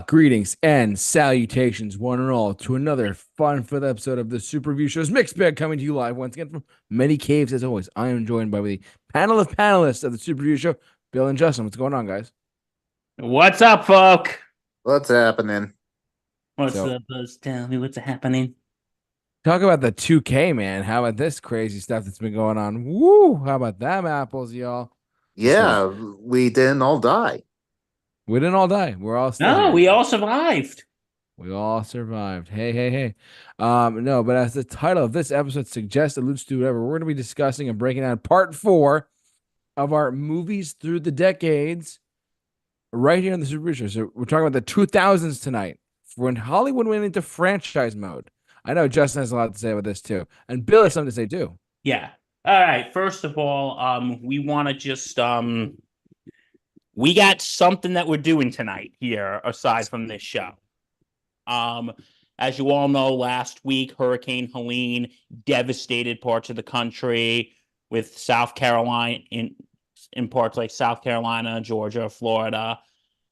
Greetings and salutations, one and all, to another fun-filled episode of the Super Review Show's Mixed Bag, coming to you live once again from many caves. As always, I am joined by the panel of panelists of the Super Review Show, Bill and Justin. What's going on, guys? What's up, folk? What's happening? What's So, up, Buzz? Tell me what's happening. talk about the 2K, man. How about this crazy stuff that's been going on? Woo! How about them apples, y'all? So, Yeah, we didn't all die. we didn't all die. We're all still No, here. we all survived. We all survived. Hey, hey, hey. No, but as the title of this episode suggests, alludes to whatever, we're going to be discussing and breaking down part 4 of our movies through the decades right here in the Super Show. So we're talking about the 2000s tonight, when Hollywood went into franchise mode. I know Justin has a lot to say about this too, and Bill has something to say too. Yeah. All right. First of all, we want to just we got something that we're doing tonight here aside from this show. Um, as you all know, last week Hurricane Helene devastated parts of the country, with South Carolina in parts like South Carolina, Georgia, Florida,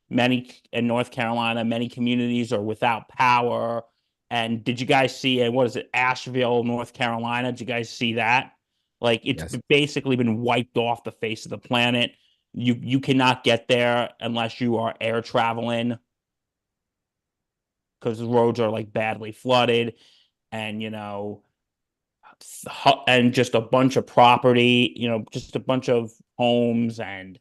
many in North Carolina. Many communities are without power. And did you guys see what is it, Asheville, North Carolina? Did you guys see that? Like, it's Yes. basically been wiped off the face of the planet. You cannot get there unless you are air traveling, because the roads are like badly flooded, and and just a bunch of property, just a bunch of homes and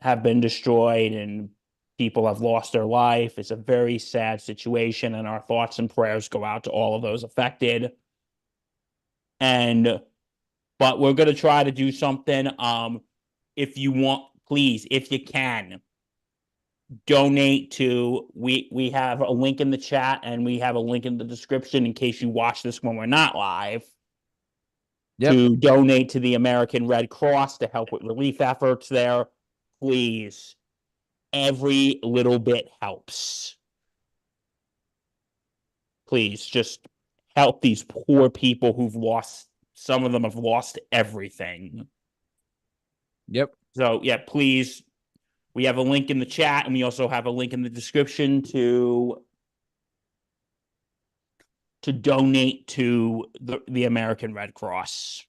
have been destroyed, and people have lost their life. It's a very sad situation, and our thoughts and prayers go out to all of those affected. And but we're going to try to do something. If you want, please, if you can, donate to, we have a link in the chat, and we have a link in the description in case you watch this when we're not live, Yep. to donate to the American Red Cross to help with relief efforts there. Please, every little bit helps. Please just help these poor people who've lost, some of them have lost everything. Yep. So yeah, please, we have a link in the chat, and we also have a link in the description to donate to the American Red Cross.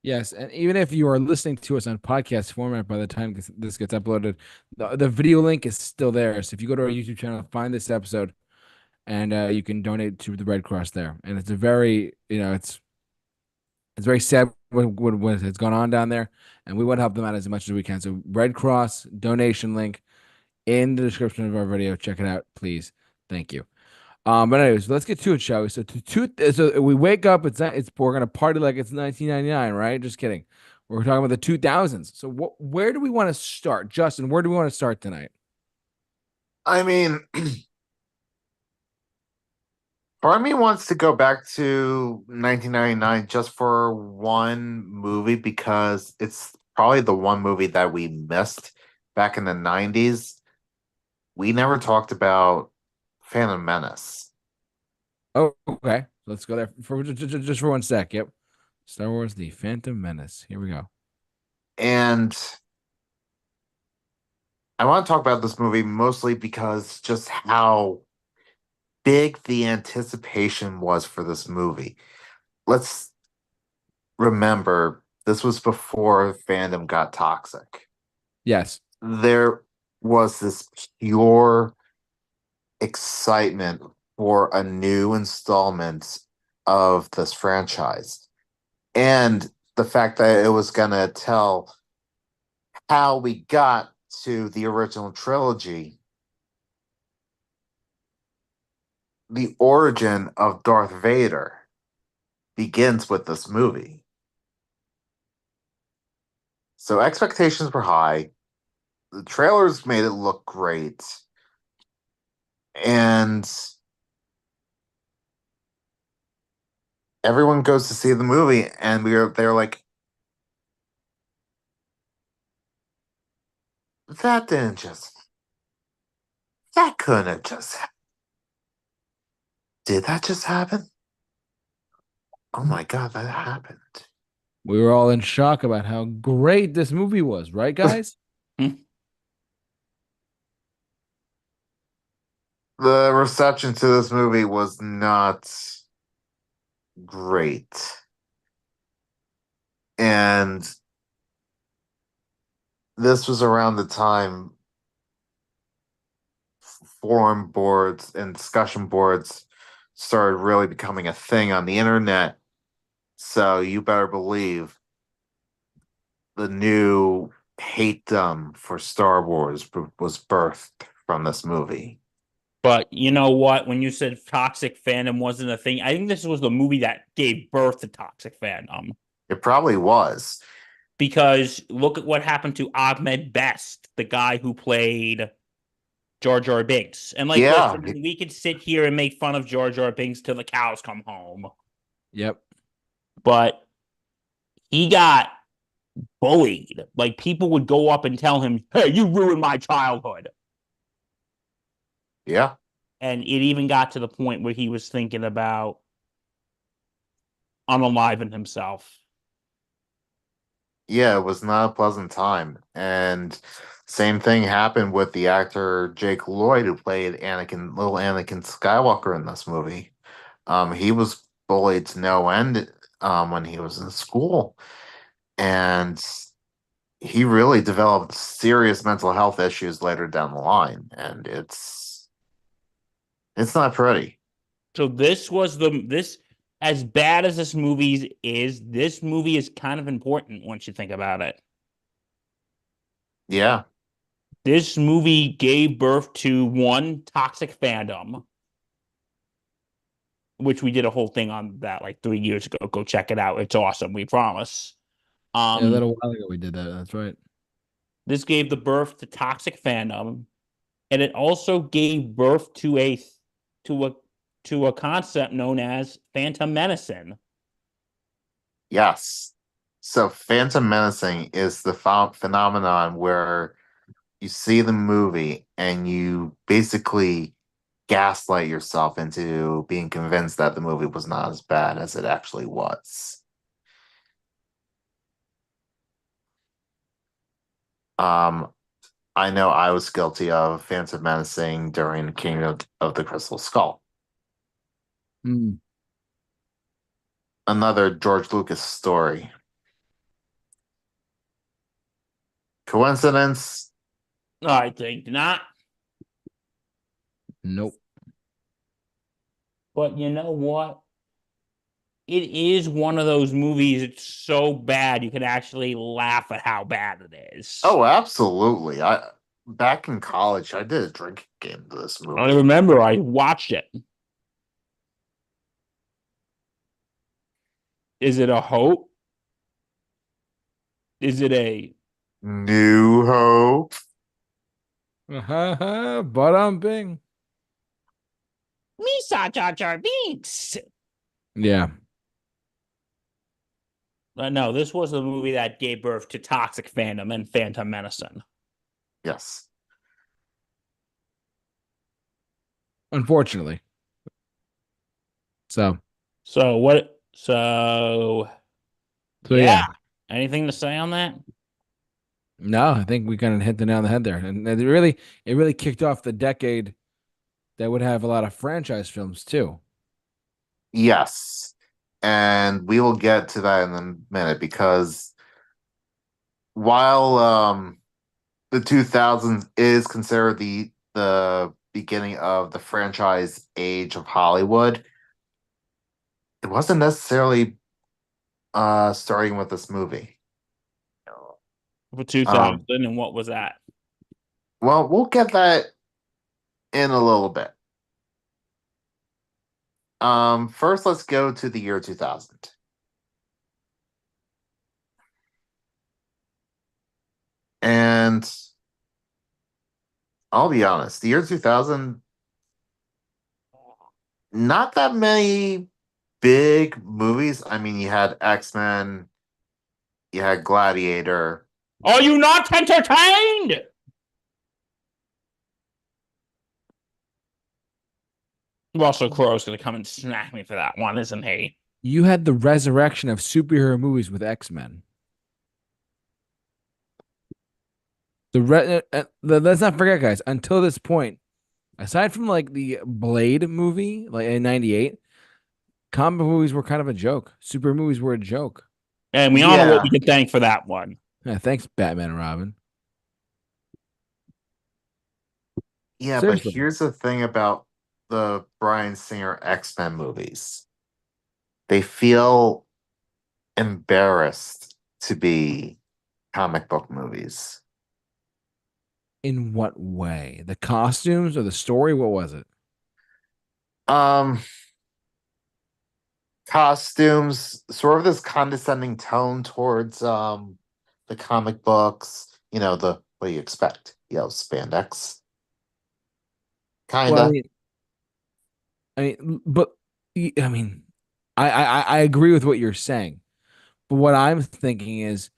Yes, and even if you are listening to us on podcast format by the time this gets uploaded, the video link is still there. So if you go to our YouTube channel, find this episode, and you can donate to the Red Cross there. And it's a very, it's very sad what has gone on down there, and we want to help them out as much as we can. So Red Cross donation link in the description of our video. Check it out, please. Thank you. But anyways, let's get to it, shall we? So we wake up. We're gonna party like it's 1999, right? Just kidding. We're talking about the 2000s. So where do we want to start, Justin? Where do we want to start tonight? I mean, part of me wants to go back to 1999 just for one movie because it's probably the one movie that we missed back in the 90s. We never talked about Phantom Menace. Oh, okay. Let's go there for just for 1 sec. Yep. Star Wars: The Phantom Menace. Here we go. And I want to talk about this movie mostly because just how big the anticipation was for this movie. Let's remember, this was before fandom got toxic. Yes. There was this pure excitement for a new installment of this franchise. And the fact that it was going to tell how we got to the original trilogy, the origin of Darth Vader begins with this movie. So expectations were high. The trailers made it look great. And everyone goes to see the movie, and they're like, that didn't just that couldn't have just did that just happen? Oh my god, that happened. We were all in shock about how great this movie was, right, guys? The reception to this movie was not great. And this was around the time forum boards and discussion boards started really becoming a thing on the internet. So you better believe the new hatedom for Star Wars was birthed from this movie. But you know what? When you said toxic fandom wasn't a thing, I think this was the movie that gave birth to toxic fandom. It probably was. Because look at what happened to Ahmed Best, the guy who played Jar Jar Binks. And like, Yeah, listen, we could sit here and make fun of Jar Jar Binks till the cows come home, Yep. but he got bullied. Like, people would go up and tell him, "Hey, you ruined my childhood." yeah. And it even got to the point where he was thinking about unaliving himself. Yeah, it was not a pleasant time. And same thing happened with the actor Jake Lloyd who played little Anakin Skywalker in this movie. He was bullied to no end when he was in school. And he really developed serious mental health issues later down the line. And it's not pretty. So this as bad as this movie is kind of important once you think about it. Yeah. This movie gave birth to one toxic fandom, which we did a whole thing on that like 3 years ago. Go check it out. It's awesome. We promise. Yeah, a little while ago we did that. That's right. This gave the birth to toxic fandom, and it also gave birth to to a a concept known as phantom medicine. Yes. So phantom menacing is the phenomenon where you see the movie and you basically gaslight yourself into being convinced that the movie was not as bad as it actually was. Um, I know I was guilty of phantom menacing during Kingdom of the Crystal Skull. Mm, Another George Lucas story. Coincidence? I think not. nope. But you know what? It is one of those movies. It's so bad you can actually laugh at how bad it is. Oh, absolutely. I back in college, I did a drinking game to this I movie. remember I watched it. Is it a hope? Is it a New Hope. But I'm Bing. Misa Jar Jar Binks? Yeah. No, this was the movie that gave birth to toxic fandom and phantom medicine. Yes. Unfortunately. So So what? So yeah. yeah. Anything to say on that? No, I think we kind of hit the nail on the head there. And it really kicked off the decade that would have a lot of franchise films too. Yes. And we will get to that in a minute because while the 2000s is considered the beginning of the franchise age of Hollywood, it wasn't necessarily starting with this movie. For 2000, and what was that? Well, we'll get that in a little bit. First, let's go to the year 2000. And I'll be honest, the year 2000, not that many big movies. I mean, you had X-Men, you had Gladiator. Are you not entertained? Russell Crowe's going to come and smack me for that one, isn't he? You had the resurrection of superhero movies with X-Men. Let's not forget, guys, until this point, Aside from like the Blade movie, like in '98, comic movies were kind of a joke. Super movies were a joke. And we all know what we Yeah, can thank for that one. Yeah, thanks, Batman and Robin. yeah, but Seriously, here's the thing about the Bryan Singer X-Men movies. They feel embarrassed to be comic book movies. in what way? The costumes or the story? What was it? Um, Costumes, sort of this condescending tone towards the comic books. The what do you expect? Spandex, Well, kinda. but I mean, I agree with what you're saying. But what I'm thinking is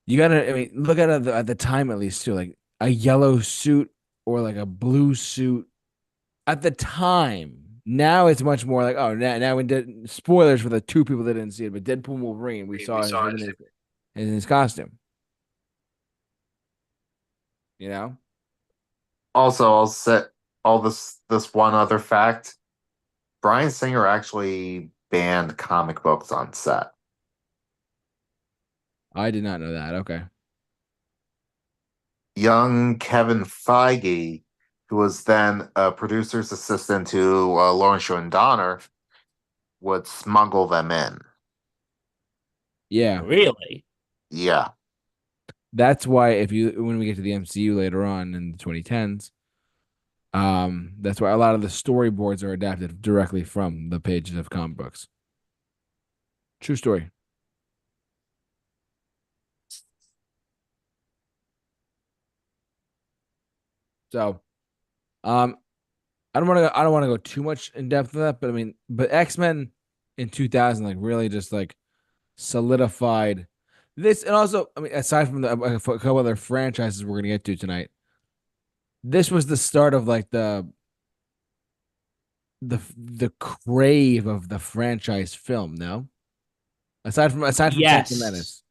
you gotta, I mean, look at the time at least too, like a yellow suit or like a blue suit at the time. Now it's much more like, oh, now we did spoilers for the two people that didn't see it, but Deadpool and Wolverine, we saw him in his costume, you know? Also, I'll set all this one other fact. Bryan Singer actually banned comic books on set. I did not know that. Okay. Young Kevin Feige, who was then a producer's assistant to Lawrence Shore Donner, would smuggle them in. Yeah. Really? Yeah. That's why if you when we get to the MCU later on in the 2010s, that's why a lot of the storyboards are adapted directly from the pages of comic books. True story. So, um, I don't want to go too much in depth of that, but I mean, but X-Men in 2000 like really just like solidified this, and also I mean, aside from a couple other franchises we're gonna get to tonight, this was the start of like the crave of the franchise film. No, aside from Phantom Yes. Menace.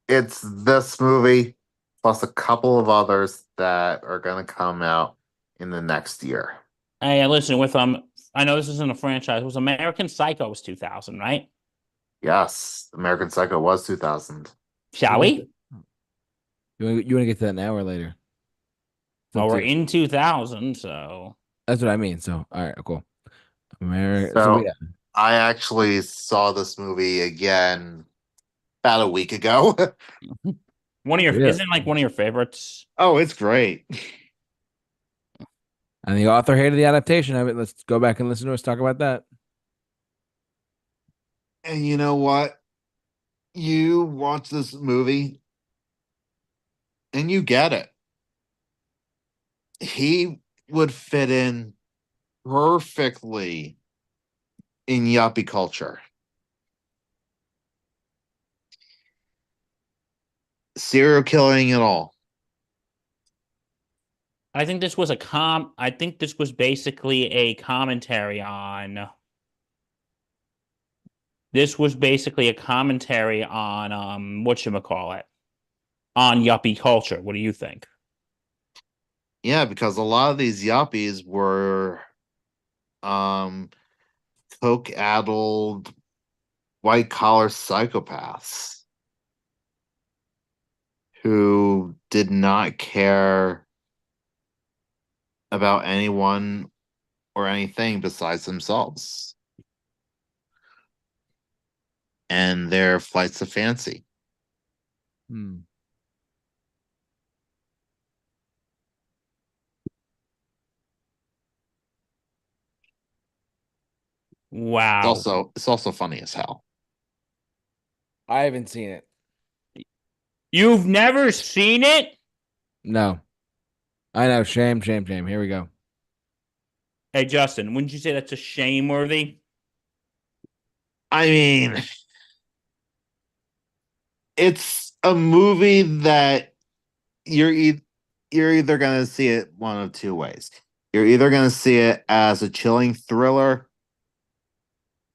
It's this movie plus a couple of others that are going to come out in the next year. Hey, listen, I know this isn't a franchise. It was American Psycho was 2000, right? Yes, American Psycho was 2000. Shall You want to we? get you want to get to that now or later? It's up Well, to we're you. in 2000, so That's what I mean. So, all right, cool. So So I actually saw this movie again about a week ago. yeah, isn't it like one of your favorites? Oh, it's great. and the author hated the adaptation of it. Let's go back and listen to us talk about that. And you know what? You watch this movie and you get it. He would fit in perfectly in yuppie culture. Serial killing and all. I think this was basically a commentary on whatchamacallit, on yuppie culture. What do you think? Yeah, because a lot of these yuppies were um coke addled white collar psychopaths who did not care about anyone or anything besides themselves and their flights of fancy. Hmm. Wow. It's also funny as hell. I haven't seen it. You've never seen it? No, I know. Shame, shame, shame. Here we go. Hey, Justin, wouldn't you say that's a shame worthy? I mean, it's a movie that you're e- you're either going to see it one of two ways. You're either going to see it as a chilling thriller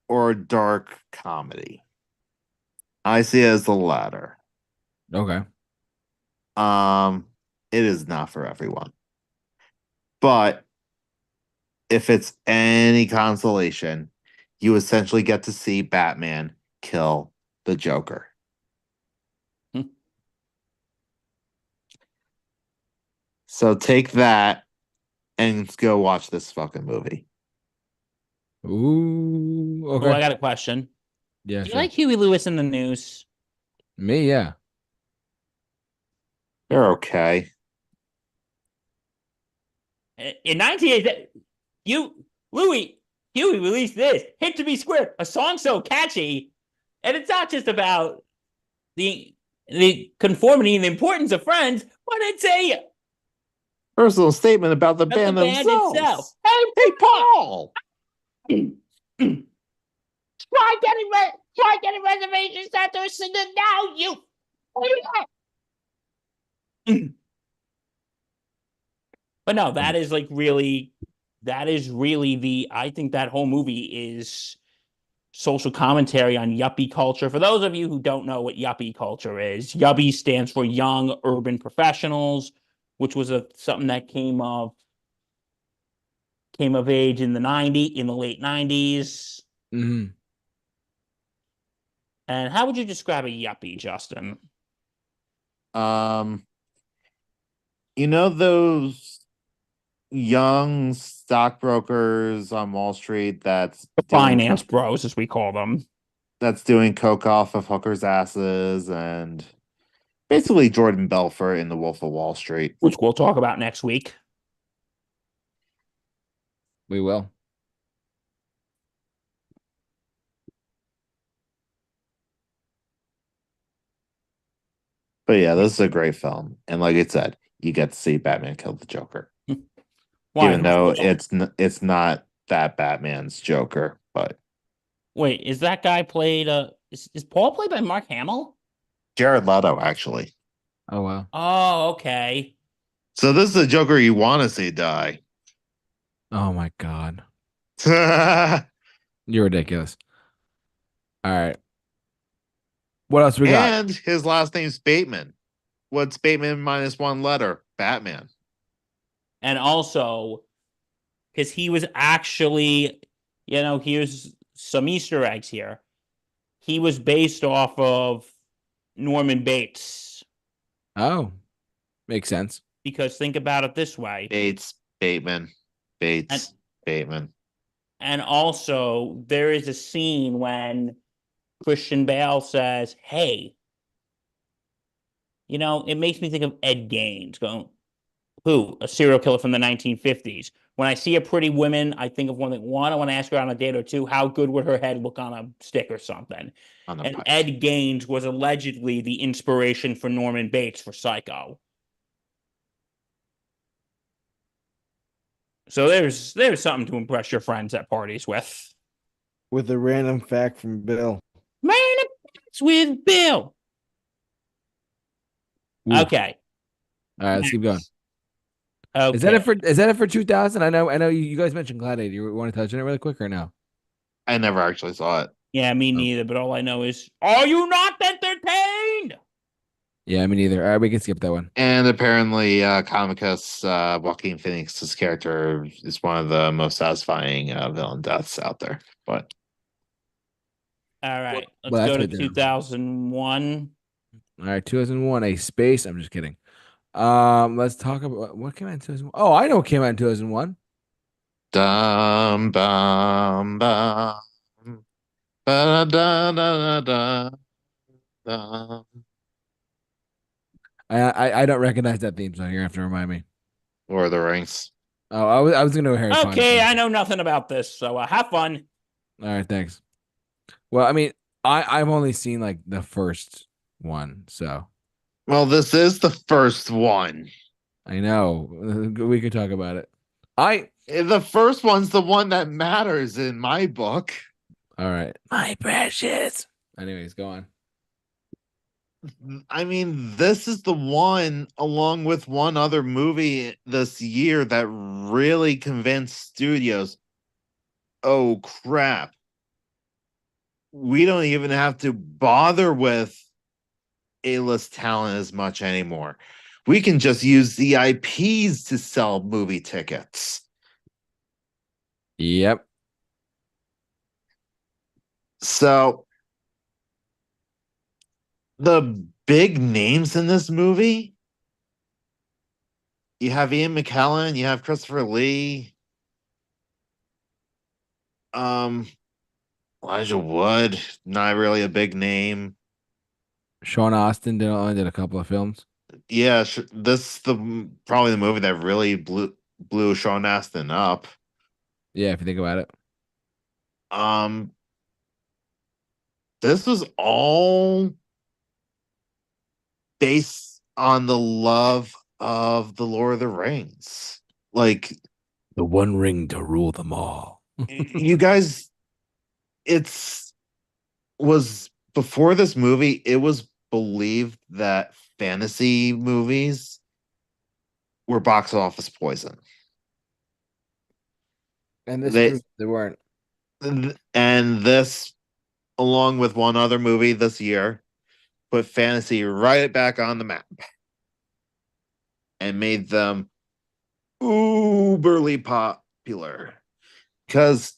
or a dark comedy. I see it as the latter. Okay. Um, it is not for everyone. But if it's any consolation, you essentially get to see Batman kill the Joker. Hmm. So take that and go watch this fucking movie. Ooh, Oh, I okay. got a question. Yeah, Do you sure. like Huey Lewis in the News? Me, yeah. They're okay. In 1980, Huey released this "Hit to Be Square," a song so catchy, and it's not just about the conformity and the importance of friends, but it's a Personal statement about the about the band band itself. themselves. Hey, Paul. Try getting reservations at their single now, you. But no, that is like really, that is really the. I think that whole movie is social commentary on yuppie culture. For those of you who don't know what yuppie culture is, yuppie stands for Young Urban Professionals, which was something that came of age in the late 90s. Hmm. And how would you describe a yuppie, Justin? Um, you know those young stockbrokers on Wall Street The finance bros, as we call them. that's doing coke off of hookers' asses and basically Jordan Belfort in The Wolf of Wall Street. Which we'll talk about next week. We will. But yeah, this is a great film, and like I said, you get to see Batman kill the Joker, Why? even though it's not that Batman's Joker. But Wait, is that guy played? Is Paul played by Mark Hamill? Jared Leto actually. Oh, wow. Oh, okay. So this is the Joker you want to see die. Oh, my God. And You're ridiculous. All right. What else we got? his last name's Bateman. What's Bateman minus one letter? Batman. And also, because he was actually, here's some Easter eggs here. He was based off of Norman Bates. Oh, makes sense. Because think about it this way. Bateman. And, Bateman. and also, there is a scene when Christian Bale says, "Hey, it makes me think of Ed Gaines." Going, who? A serial killer from the 1950s. When I see a pretty woman, I think of one I want to ask her on a date, or two, how good would her head look on a stick or something? And Pike. Ed Gaines was allegedly the inspiration for Norman Bates for Psycho. So there's something to impress your friends at parties with. With a random fact from Bill. Man, it's with Bill. Ooh. Okay. All right, let's keep going. Okay. Is that it for 2000? I know you guys mentioned Gladiator. You want to touch on it really quick or no? I never actually saw it. Yeah, me neither. But all I know is, are you not entertained? Yeah, me neither. All right, we can skip that one. And apparently, Comicus, Joaquin Phoenix's character is one of the most satisfying villain deaths out there. But all right, let's Well, go to that's good 2001. All right, 2001, A Space. I'm just kidding. Let's talk about what came out in 2001. Oh, I know what came out in 2001. dum bum bum ba da da da da. I don't recognize that theme song. You're gonna have to remind me. Lord of the Rings. Oh, I was gonna go Harry Potter. Okay, I know nothing about this, so have fun. All right, thanks. Well, I mean, I've only seen like the first one, so Well, this is the first one. I know we could talk about it. The first one's the one that matters in my book. All right, my precious. Anyways, go on. I mean, this is the one, along with one other movie this year, that really convinced studios, oh crap, we don't even have to bother with A-list talent as much anymore. We can just use the IPs to sell movie tickets. Yep. So the big names in this movie, you have Ian McKellen, you have Christopher Lee, um, Elijah Wood, not really a big name. Sean Austin only did a couple of films. Yeah, this the probably the movie that really blew Sean Astin up. Yeah, if you think about it. Um, this was all based on the love of the Lord of the Rings. Like The One Ring to rule them all. you guys, it's was before this movie, it was believed that fantasy movies were box office poison. And this They proves they weren't. and this, along with one other movie this year, put fantasy right back on the map and made them uberly popular. Because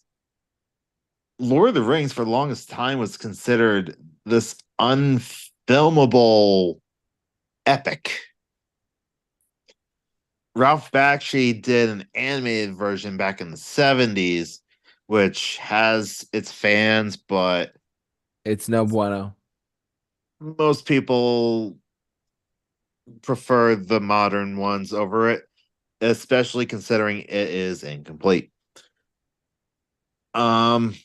Lord of the Rings, for the longest time, was considered this unfilmable epic. Ralph Bakshi did an animated version back in the 70s, which has its fans, but It's no bueno. most people prefer the modern ones over it, especially considering it is incomplete. Um,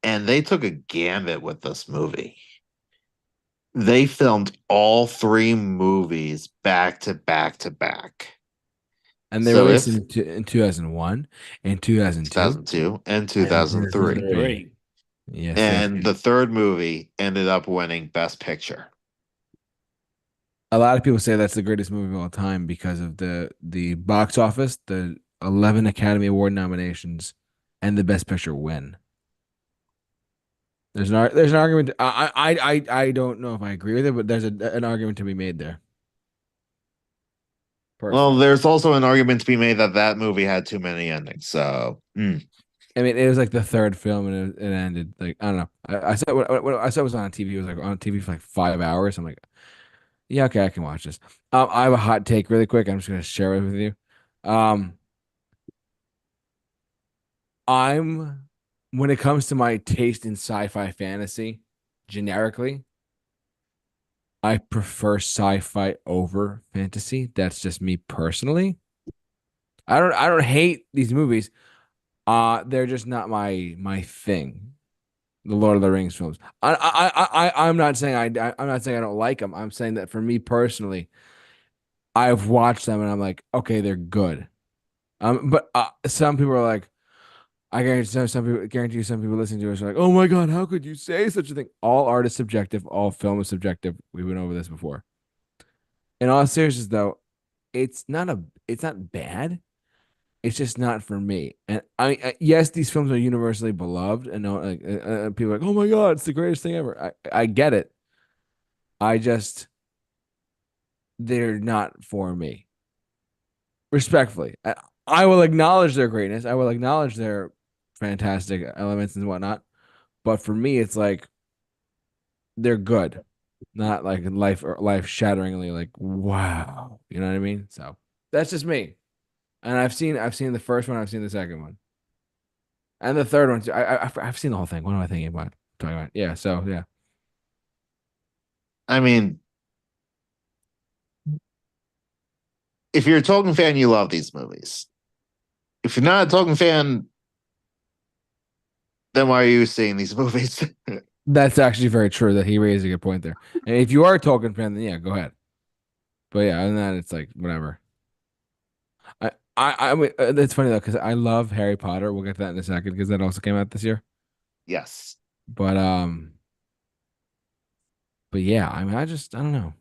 and they took a gambit with this movie. They filmed all three movies back to back to back. And they So released if it in 2001 and 2002 2002 and and 2003. 2003. Yes, yes. And the third movie ended up winning Best Picture. A lot of people say that's the greatest movie of all time because of the box office, the 11 Academy Award nominations, and the Best Picture win. There's an argument. I don't know if I agree with it, but there's an argument to be made there. Well, Personally, there's also an argument to be made that that movie had too many endings. So, I mean, it was like the third film, and it ended like I don't know. I saw what I saw was on TV. It was like on TV for like 5 hours. I'm like, yeah, okay, I can watch this. I have a hot take really quick. I'm just gonna share it with you. Um, I'm when it comes to my taste in sci-fi fantasy, generically, I prefer sci-fi over fantasy. That's just me personally. I don't hate these movies. They're just not my thing. The Lord of the Rings films. I'm not saying I'm not saying I don't like them. I'm saying that for me personally, I've watched them and I'm like, okay, they're good. But some people are like, I guarantee you some people listening to us are like, oh my God, how could you say such a thing? All art is subjective, all film is subjective. We went over this before. In all seriousness, though, it's not bad. It's just not for me. And yes, these films are universally beloved, and people are like, oh my God, it's the greatest thing ever. I get it. I just they're not for me. Respectfully, I will acknowledge their greatness. I will acknowledge their fantastic elements and whatnot. But for me, it's like they're good, not like life shatteringly like wow. You know what I mean? So that's just me. And I've seen the first one. I've seen the second one, and the third one too. I've seen the whole thing. What am I thinking about? Talking about? Yeah. So yeah. I mean, if you're a Tolkien fan, you love these movies. If you're not a Tolkien fan, then why are you seeing these movies? That's actually very true. That he raised a good point there. And if you are a Tolkien fan, then yeah, go ahead. But yeah, other than that, it's like whatever. I mean, it's funny though because I love Harry Potter. We'll get to that in a second because that also came out this year. Yes. But but yeah, I mean, I don't know.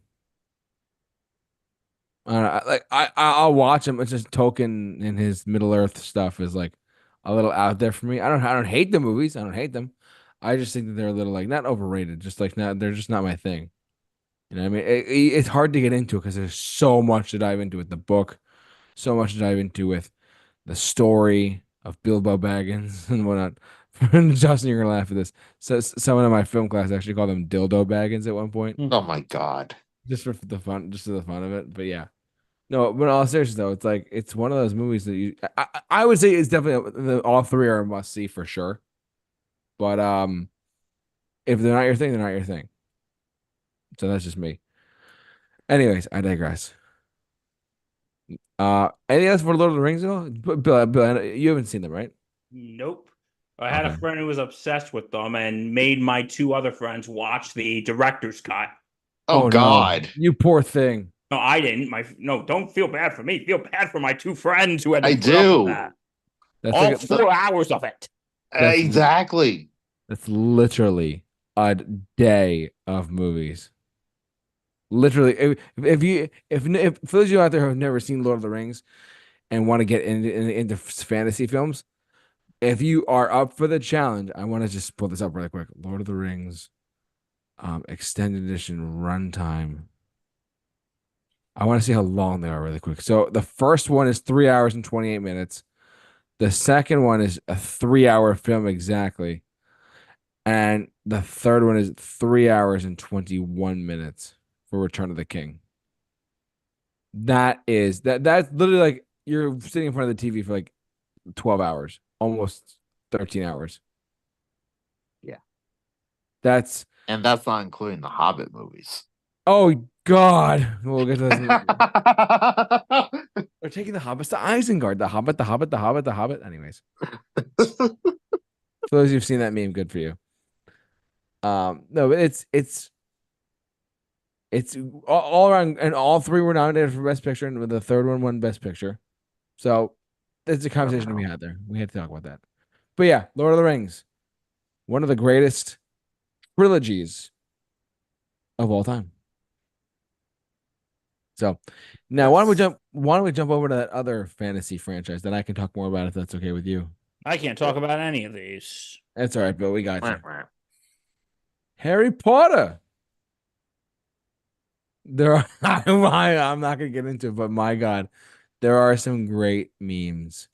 I don't know. I'll watch him. It's just Tolkien and his Middle Earth stuff is like a little out there for me. I don't hate the movies. I don't hate them. I just think that they're a little like not overrated. Just like not they're just not my thing. You know, what I mean, it's hard to get into it because there's so much to dive into with the book, so much to dive into with the story of Bilbo Baggins and whatnot. Justin, you're gonna laugh at this. So someone in my film class actually called them Dildo Baggins at one point, Oh my God. just for the fun, just for the fun of it. But yeah, no. But in all seriousness, though, it's like it's one of those movies that I would say it's definitely all three are a must see for sure. But if they're not your thing, they're not your thing. So that's just me. Anyways, I digress. Anything else for Lord of the Rings though? Bill, you haven't seen them, right? Nope. I had a Okay. friend who was obsessed with them and made my two other friends watch the director's cut. Oh Oh no, God. you poor thing. No, I didn't. No, don't feel bad for me. Feel bad for my two friends who had to I put up with do. that. That's All like 4 hours of it. that's Exactly. that's literally a day of movies. Literally, if for those of you out there who have never seen Lord of the Rings and want to get into fantasy films, if you are up for the challenge, I want to just pull this up really quick. Lord of the Rings, extended edition runtime. I want to see how long they are really quick. So the first one is 3 hours and 28 minutes. The second one is a 3 hour film exactly. And the third one is 3 hours and 21 minutes for Return of the King. That's literally like you're sitting in front of the TV for like 12 hours, almost 13 hours. Yeah. That's And that's not including the Hobbit movies. oh God. We'll get to this. We're taking the hobbits to Isengard. The Hobbit, the Hobbit, the Hobbit, the Hobbit. Anyways, for those who've seen that meme, good for you. No, but it's all around, and all three were nominated for Best Picture, and the third one won Best Picture. So it's a conversation we had there. We had to talk about that. But yeah, Lord of the Rings, one of the greatest trilogies of all time. So now why don't we jump over to that other fantasy franchise that I can talk more about if that's okay with you? I can't talk about any of these. That's all right, Bill. We got you. Harry Potter. There are I'm not gonna get into it, but my God, there are some great memes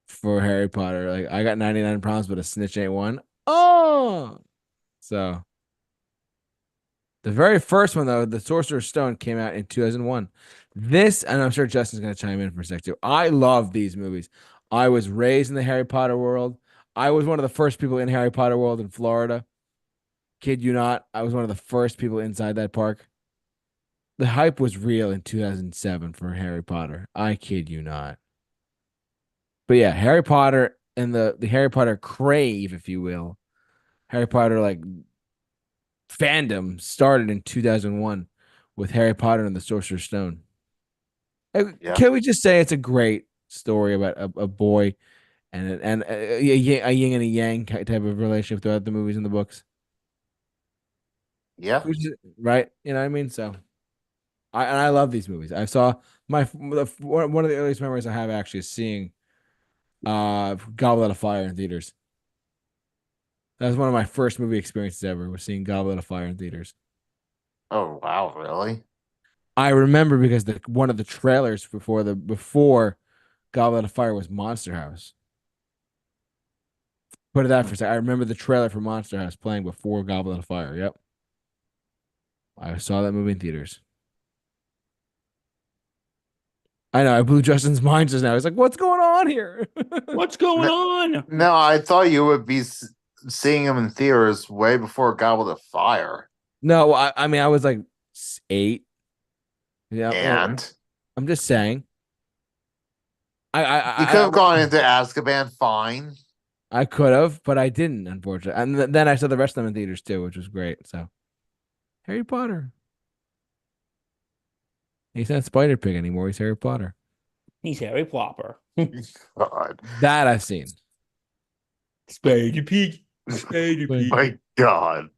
for Harry Potter. Like I got 99 problems, but a snitch ain't one. Oh, so the very first one though, the Sorcerer's Stone came out in 2001. This, and I'm sure Justin's gonna chime in for a sec too. I love these movies. I was raised in the Harry Potter world. I was one of the first people in Harry Potter world in Florida. Kid you not, I was one of the first people inside that park. The hype was real in 2007 for Harry Potter. I kid you not. But yeah, Harry Potter and the Harry Potter crave, if you will, Harry Potter like fandom started in 2001 with Harry Potter and the Sorcerer's Stone. Yeah. Can we just say it's a great story about a boy and a yin and a yang type of relationship throughout the movies and the books? Yeah. Right? You know what I mean? So I love these movies. I saw one of the earliest memories I have actually is seeing Goblet of Fire in theaters. That was one of my first movie experiences ever, was seeing Goblet of Fire in theaters. Oh wow, really? I remember because one of the trailers before Goblet of Fire was Monster House. Put it that for a second. I remember the trailer for Monster House playing before Goblet of Fire. Yep. I saw that movie in theaters. I know, I blew Justin's mind just now. He's like, what's going on here? What's going on? No, I thought you would be seeing him in theaters way before Goblet of Fire. No, I mean, I was like 8. Yeah. And I'm just saying. you could have gone into Azkaban fine. I could have, but I didn't, unfortunately. And then I saw the rest of them in theaters too, which was great. So, Harry Potter. He's not Spider Pig anymore. He's Harry Potter. He's Harry Plopper. God. That I've seen. Spade pig. Spade pig. My God.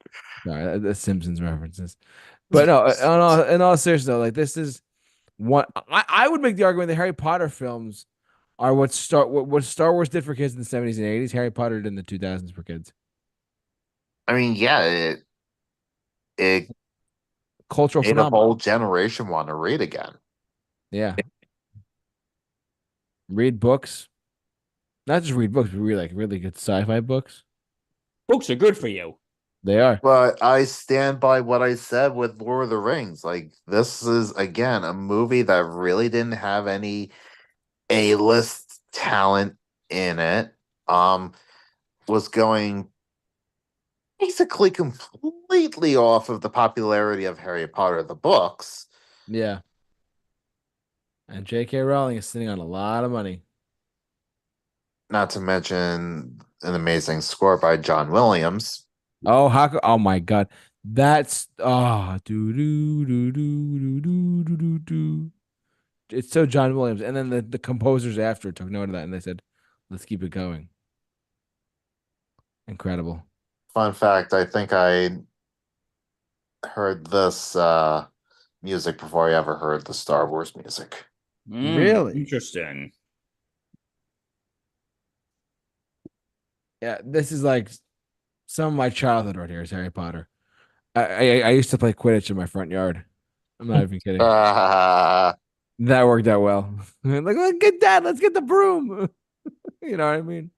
Sorry, the Simpsons references. But no, in all seriousness though, like this is one. I would make the argument that Harry Potter films are what Star Wars did for kids in the 70s and 80s. Harry Potter did in the 2000s for kids. I mean, yeah, it cultural Made a phenomenon. whole generation want to read again. Yeah. Read books. Not just read books, but read like really good sci-fi books. Books are good for you. They are. But I stand by what I said with Lord of the Rings. Like, this is, again, a movie that really didn't have any A-list talent in it. Was going basically completely off of the popularity of Harry Potter, the books. Yeah. And J.K. Rowling is sitting on a lot of money. Not to mention an amazing score by John Williams. Oh, oh my God. That's do do do do do do do do do. It's so John Williams. And then the composers after took note of that and they said, let's keep it going. Incredible. Fun fact, I think I heard this music before I ever heard the Star Wars music. Really? Interesting. Yeah, this is like some of my childhood right here is Harry Potter. I used to play Quidditch in my front yard. I'm not even kidding. Uh, That worked out well. Like, look, get dad, let's get the broom. You know what I mean?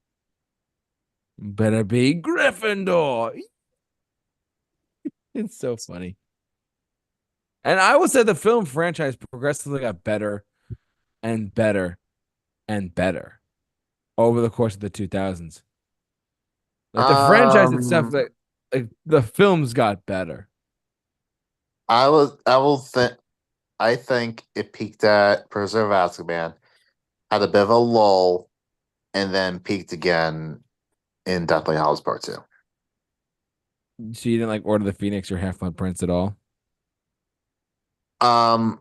Better be Gryffindor. It's so funny. And I would say the film franchise progressively got better and better and better over the course of the 2000s. Like the franchise itself, um, like the films got better. I think it peaked at Prisoner of Azkaban, had a bit of a lull, and then peaked again in Deathly Hallows Part 2. So you didn't like Order of the Phoenix or Half Blood Prince at all? Um,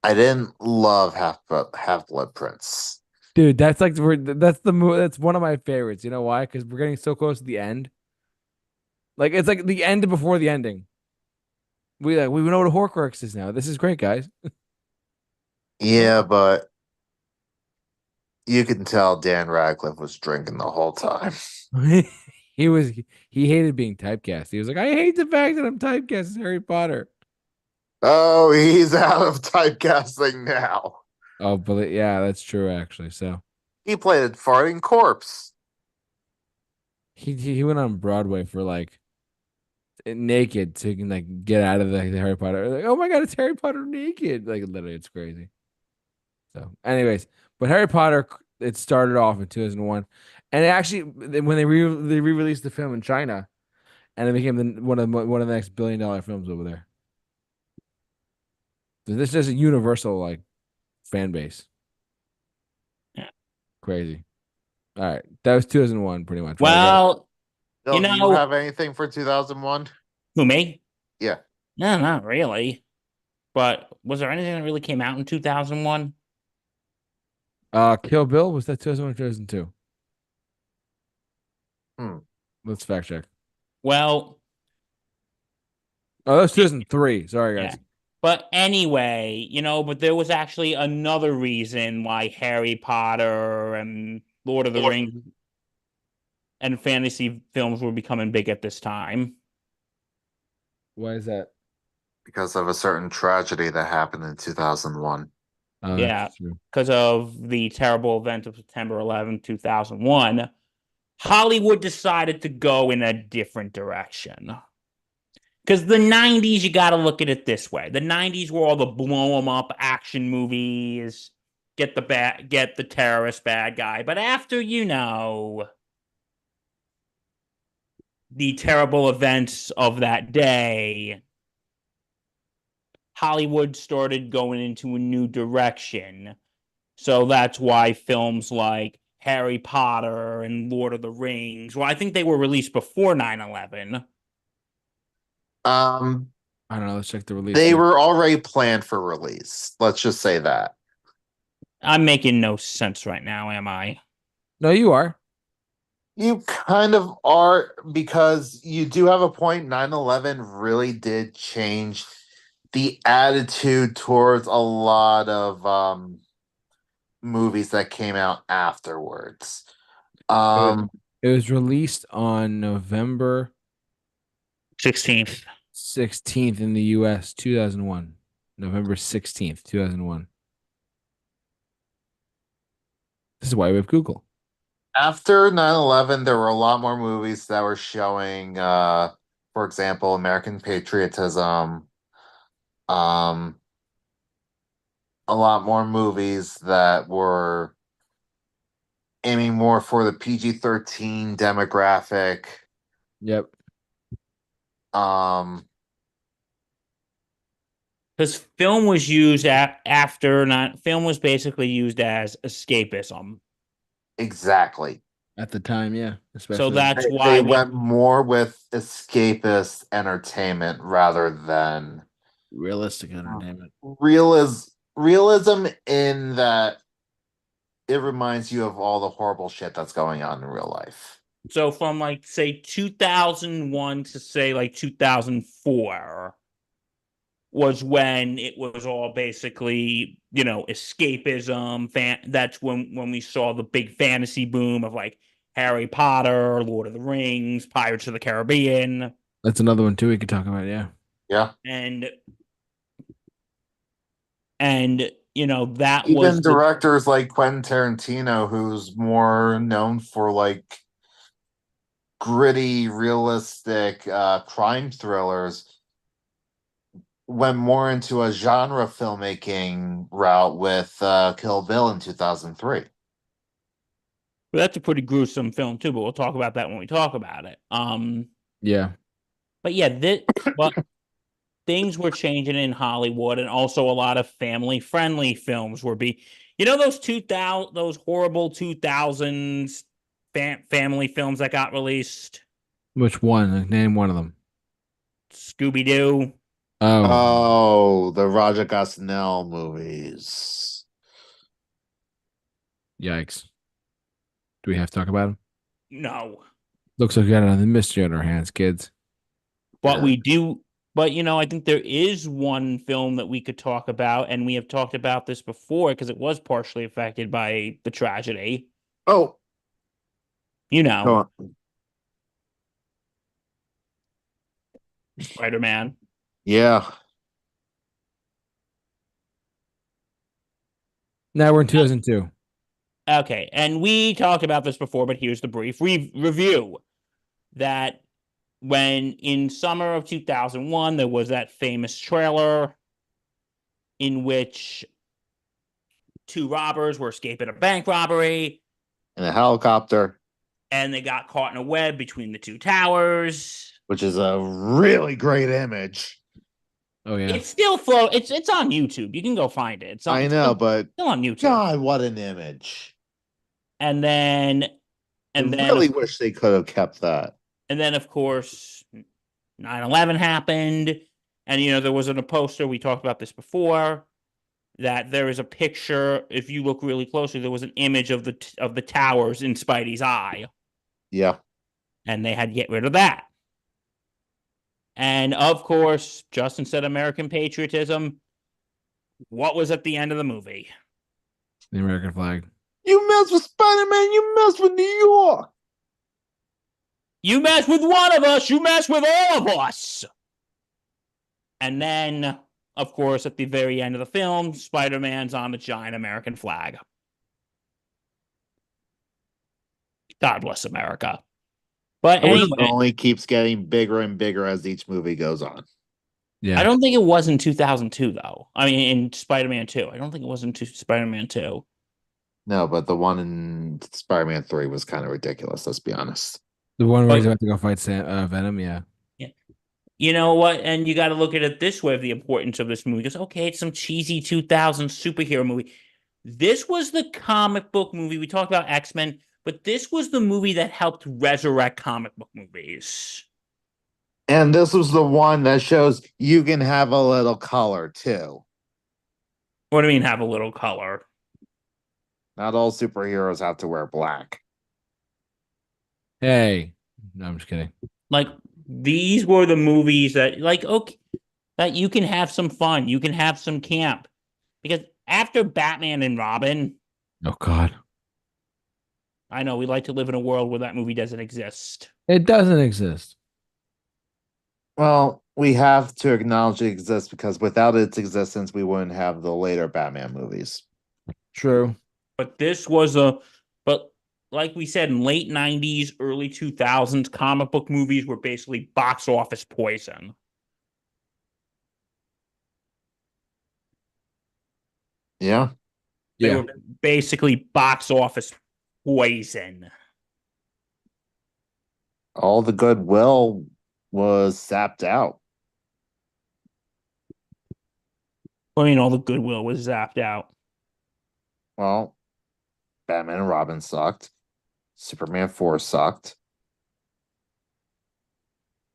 I didn't love Half Blood Prince. Dude, that's like that's the movie. That's one of my favorites. You know why? Because we're getting so close to the end. Like it's like the end before the ending. We know what a Horcrux is now. This is great, guys. Yeah, but you can tell Dan Radcliffe was drinking the whole time. he was he hated being typecast. He was like, I hate the fact that I'm typecast as Harry Potter. Oh, he's out of typecasting now. Oh, but yeah, that's true actually. So He played a farting corpse. he went on Broadway for like naked to like get out of the Harry Potter. Like, oh my God, it's Harry Potter naked. Like literally, it's crazy. So, anyways, but Harry Potter, it started off in 2001, and it actually when they re-released the film in China, and it became one of the next billion-dollar films over there. So this is a universal like fan base. Yeah. Crazy. All right, that was 2001, pretty much. Right? Well, Bill, do you have anything for 2001? who, me? Yeah. No, not really. But was there anything that really came out in 2001? Kill Bill, was that 2001 or 2002? Hmm. Let's fact check. Well, Oh, that was 2003. Sorry, yeah. guys. But anyway, but there was actually another reason why Harry Potter and Lord of the Rings and fantasy films were becoming big at this time. Why is that? Because of a certain tragedy that happened in 2001. Oh, Yeah, that's true. because of the terrible event of September 11, 2001, Hollywood decided to go in a different direction. Because the 90s, you got to look at it this way. The 90s were all the blow 'em up action movies, get the terrorist bad guy. But after, the terrible events of that day, Hollywood started going into a new direction. So that's why films like Harry Potter and Lord of the Rings, well, I think they were released before 9/11. Um, I don't know. Let's check the release they date. were already planned for release. Let's just say that. I'm making no sense right now, am I? No, you are. You kind of are, because you do have a point. 9/11 really did change the attitude towards a lot of movies that came out afterwards. It was released on November 16th. 16th in the US, 2001. November 16th, 2001. This is why we have Google. After 9/11, there were a lot more movies that were showing, for example, American patriotism. Um, a lot more movies that were aiming more for the PG-13 demographic. Yep. Um, Because film was used after not film was basically used as escapism. exactly. At the time, yeah. So Especially. that's They why we went more with escapist entertainment rather than Realistic entertainment. realism in that it reminds you of all the horrible shit that's going on in real life. so from like say 2001 to say like 2004 was when it was all basically, escapism. That's when we saw the big fantasy boom of like Harry Potter, Lord of the Rings, Pirates of the Caribbean, That's another one too we could talk about, yeah. Yeah. and that was Even directors like Quentin Tarantino, who's more known for like gritty, realistic crime thrillers, went more into a genre filmmaking route with Kill Bill in 2003. But that's a pretty gruesome film too, but we'll talk about that when we talk about it. Yeah. But yeah, but things were changing in Hollywood, and also a lot of family-friendly films were those horrible 2000s family films that got released. Which one? Like, name one of them. Scooby-Doo. Oh, Oh, the Raja Gosnell movies. yikes. Do we have to talk about them? No. Looks like we got another mystery on our hands, kids. But Yeah. we do. But I think there is one film that we could talk about, and we have talked about this before because it was partially affected by the tragedy. Oh, go on. Spider-Man. Yeah. Now we're in 2002. Okay, and we talked about this before, but here's the brief review. That when in summer of 2001, there was that famous trailer in which two robbers were escaping a bank robbery, In a helicopter, and they got caught in a web between the two towers. which is a really great image. Oh, yeah. It's still It's on YouTube. You can go find it. I know, but still on YouTube. God, what an image. And then, I really wish they could have kept that. And then, of course, 9/11 happened. And, there was a poster. We talked about this before. That there is a picture. If you look really closely, there was an image of the towers in Spidey's eye. Yeah. And they had to get rid of that. And, of course, Justin said American patriotism. What was at the end of the movie? The American flag. You mess with Spider-Man, you mess with New York. You mess with one of us, you mess with all of us. And then, of course, at the very end of the film, Spider-Man's on the giant American flag. God bless America. But Which anyway, only keeps getting bigger and bigger as each movie goes on. Yeah. I don't think it was in 2002, though. I mean, in Spider-Man 2. I don't think it was in Spider-Man 2. No, but the one in Spider-Man 3 was kind of ridiculous, let's be honest. The one where he's about to go fight Venom, yeah. Yeah. You know what? And you got to look at it this way of the importance of this movie. Because, okay, it's some cheesy 2000s superhero movie. This was the comic book movie. We talked about X-Men, but this was the movie that helped resurrect comic book movies. And this was the one that shows you can have a little color, too. What do you mean have a little color? Not all superheroes have to wear black. Hey. No, I'm just kidding. Like, these were the movies that, like, okay, that you can have some fun. You can have some camp. Because after Batman and Robin... Oh, God. I know, we like to live in a world where that movie doesn't exist. It doesn't exist. Well, we have to acknowledge it exists because without its existence, we wouldn't have the later Batman movies. True. But but like we said, in late 90s, early 2000s, comic book movies were basically box office poison. Yeah. They Yeah. were basically box office poison. All the goodwill was sapped out. I mean, all the goodwill was zapped out. Well, Batman and Robin sucked. Superman 4 sucked.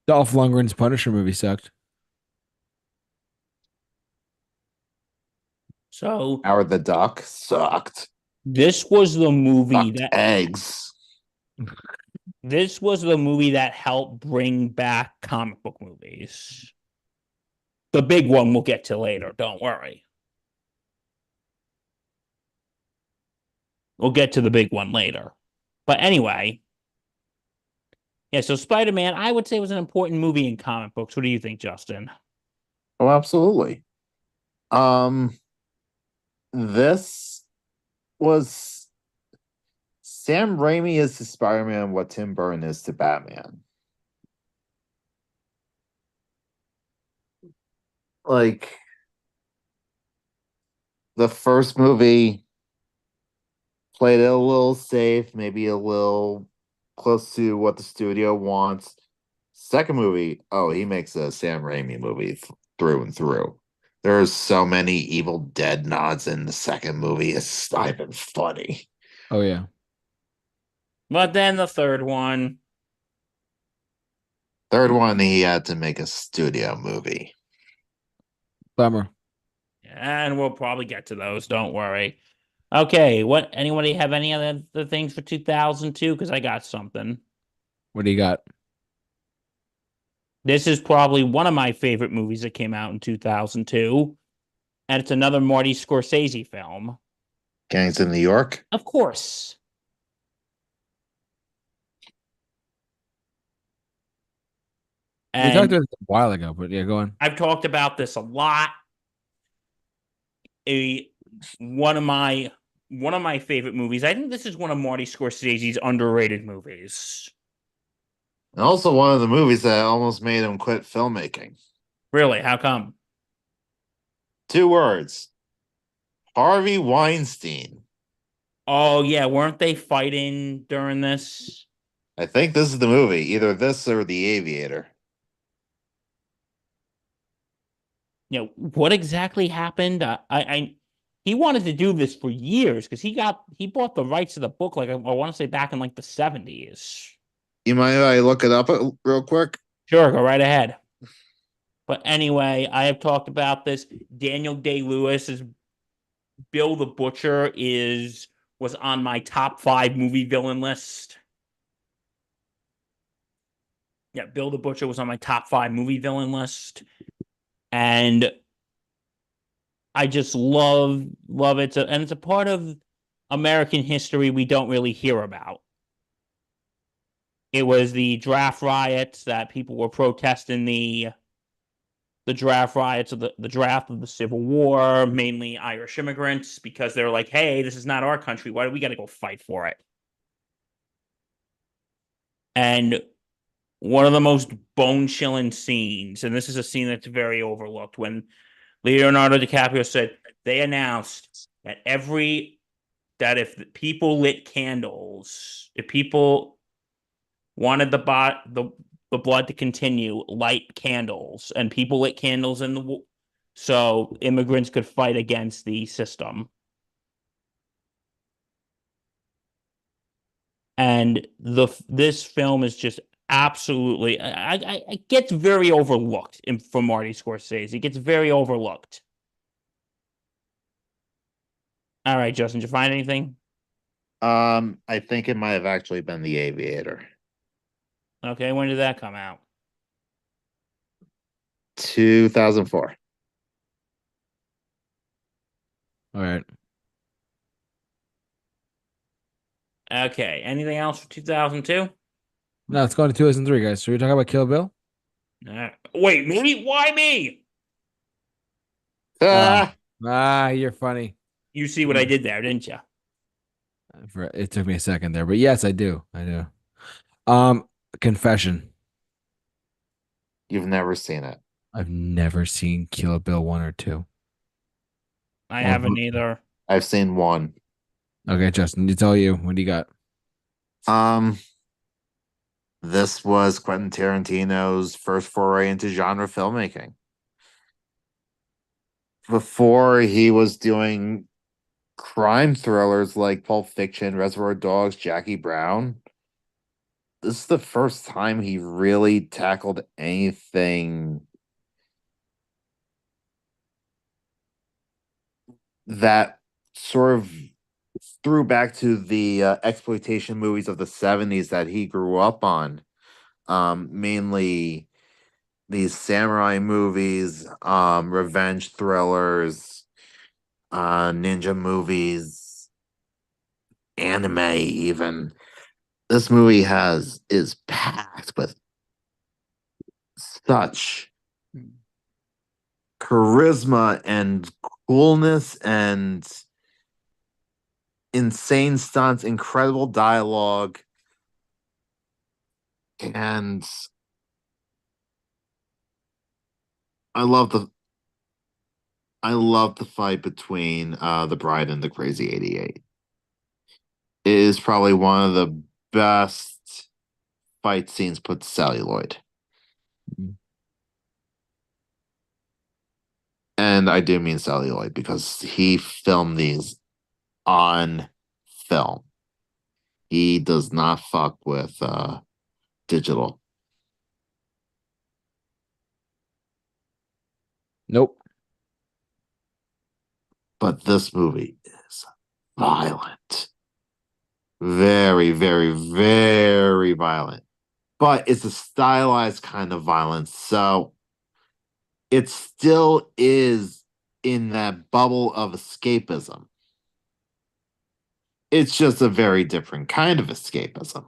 Dolph Lundgren's Punisher movie sucked. So Howard the Duck sucked. this was the movie Sucked that eggs. helped bring back comic book movies. The big one we'll get to later. Don't worry. We'll get to the big one later. But anyway, yeah, so Spider-Man, I would say, was an important movie in comic books. What do you think, Justin? Oh, absolutely. Um, this was Sam Raimi is to Spider-Man what Tim Burton is to Batman. Like the first movie played it a little safe, maybe a little close to what the studio wants. Second movie, oh, he makes a Sam Raimi movie through and through. There's so many Evil Dead nods in the second movie. It's not even funny. Oh yeah. But then the third one, Third one, he had to make a studio movie. Bummer. and we'll probably get to those. Don't worry. Okay, what? Anybody have any other things for 2002? Because I got something. What do you got? This is probably one of my favorite movies that came out in 2002, and it's another Marty Scorsese film. Gangs in New York. Of course. We talked And about it a while ago, but yeah, go on. I've talked about this a lot. A one of my favorite movies. I think this is one of Marty Scorsese's underrated movies. And also one of the movies that almost made him quit filmmaking. Really? How come? 2 words. Harvey Weinstein. Oh yeah, weren't they fighting during this? I think this is the movie. Either this or The Aviator. You know what exactly happened? He wanted to do this for years because he bought the rights to the book like I want to say back in like the 70s. You mind if I look it up real quick? Sure, go right ahead. But anyway, I have talked about this. Daniel Day-Lewis is Bill the Butcher was on my top 5 movie villain list. Yeah, Bill the Butcher was on my top 5 movie villain list. And I just love it. And it's a part of American history we don't really hear about. It was the draft riots that people were protesting the draft riots of the draft of the Civil War, mainly Irish immigrants, because they're like, hey, this is not our country. Why do we got to go fight for it? And one of the most bone chilling scenes, and this is a scene that's very overlooked, when Leonardo DiCaprio said they announced that if people lit candles, if people wanted the blood to continue, light candles, and people lit candles so immigrants could fight against the system. And this film is just absolutely it gets very overlooked for Marty Scorsese. It gets very overlooked. All right, Justin, did you find anything? I think it might have actually been The Aviator. Okay, when did that come out? 2004. All right. Okay, anything else for 2002? Now let's go to 2003, guys. Should we talk about Kill Bill? Wait, me? Why me? Um, Ah, you're funny. You see what I did there, didn't you? It took me a second there, but yes, I do. I do. Um, Confession. you've never seen it. I've never seen Kill Bill 1 or 2. I Well, haven't either. I've seen one. Okay, Justin, you tell you. What do you got? Um, this was Quentin Tarantino's first foray into genre filmmaking. Before he was doing crime thrillers like Pulp Fiction, Reservoir Dogs, Jackie Brown, this is the first time he really tackled anything that sort of threw back to the exploitation movies of the 70s that he grew up on. Mainly these samurai movies, revenge thrillers, ninja movies, anime even. This movie is packed with such charisma and coolness and insane stunts, incredible dialogue, and I love the I love the fight between the Bride and the Crazy 88. It is probably one of the best fight scenes put to celluloid. And I do mean celluloid because he filmed these on film. He does not fuck with digital. Nope. But this movie is violent. Very, very, very violent. But it's a stylized kind of violence. So it still is in that bubble of escapism. It's just a very different kind of escapism.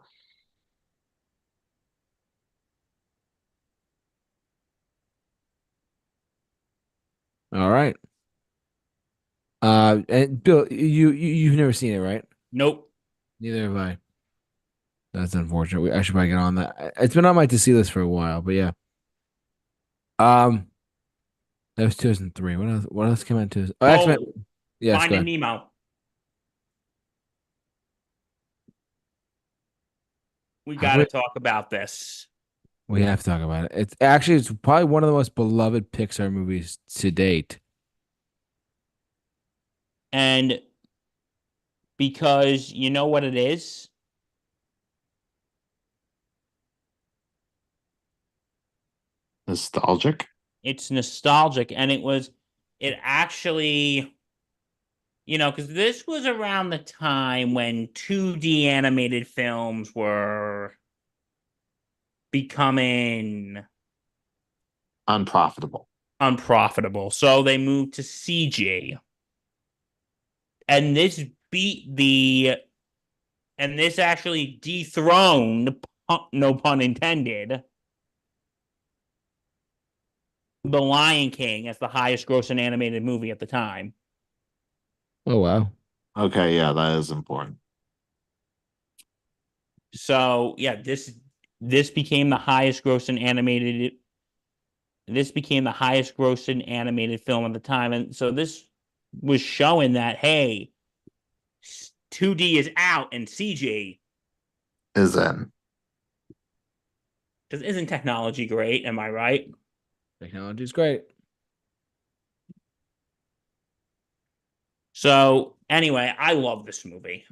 All right. And Bill, you've never seen it, right? Nope. Neither have I. That's unfortunate. I should probably get on that. It's been on my to see list for a while, but yeah. Um, that was 2003. What else? What else came out? Oh, X-Men. Oh, Yes, go Finding ahead. Nemo. We Have got to we? talk about this. We have to talk about it. It's probably one of the most beloved Pixar movies to date. And because you know what it is? Nostalgic? It's nostalgic. And it actually, because this was around the time when 2D animated films were becoming Unprofitable. unprofitable. So they moved to CG. And this beat the, and this actually dethroned, no pun intended, The Lion King as the highest grossing animated movie at the time. Oh wow. Okay, yeah, that is important. So yeah, this became the highest grossing animated. This became the highest grossing animated film at the time, and so this was showing that hey, 2D is out and CG. Is in. Because isn't technology great? Am I right? Technology is great. So anyway, I love this movie.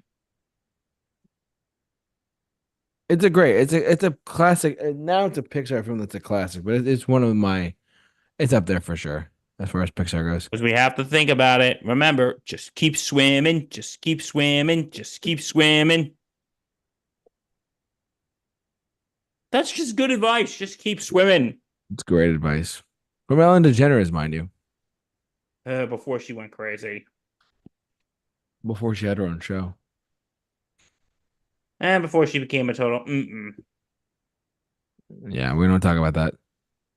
It's a classic. Now it's a Pixar film that's a classic, but it's one of my. It's up there for sure as far as Pixar goes. Because we have to think about it. Remember, just keep swimming, just keep swimming, just keep swimming. That's just good advice. Just keep swimming. It's great advice from Ellen DeGeneres, mind you, Before she went crazy. before she had her own show. And before she became a total mm-mm. Yeah, we don't talk about that.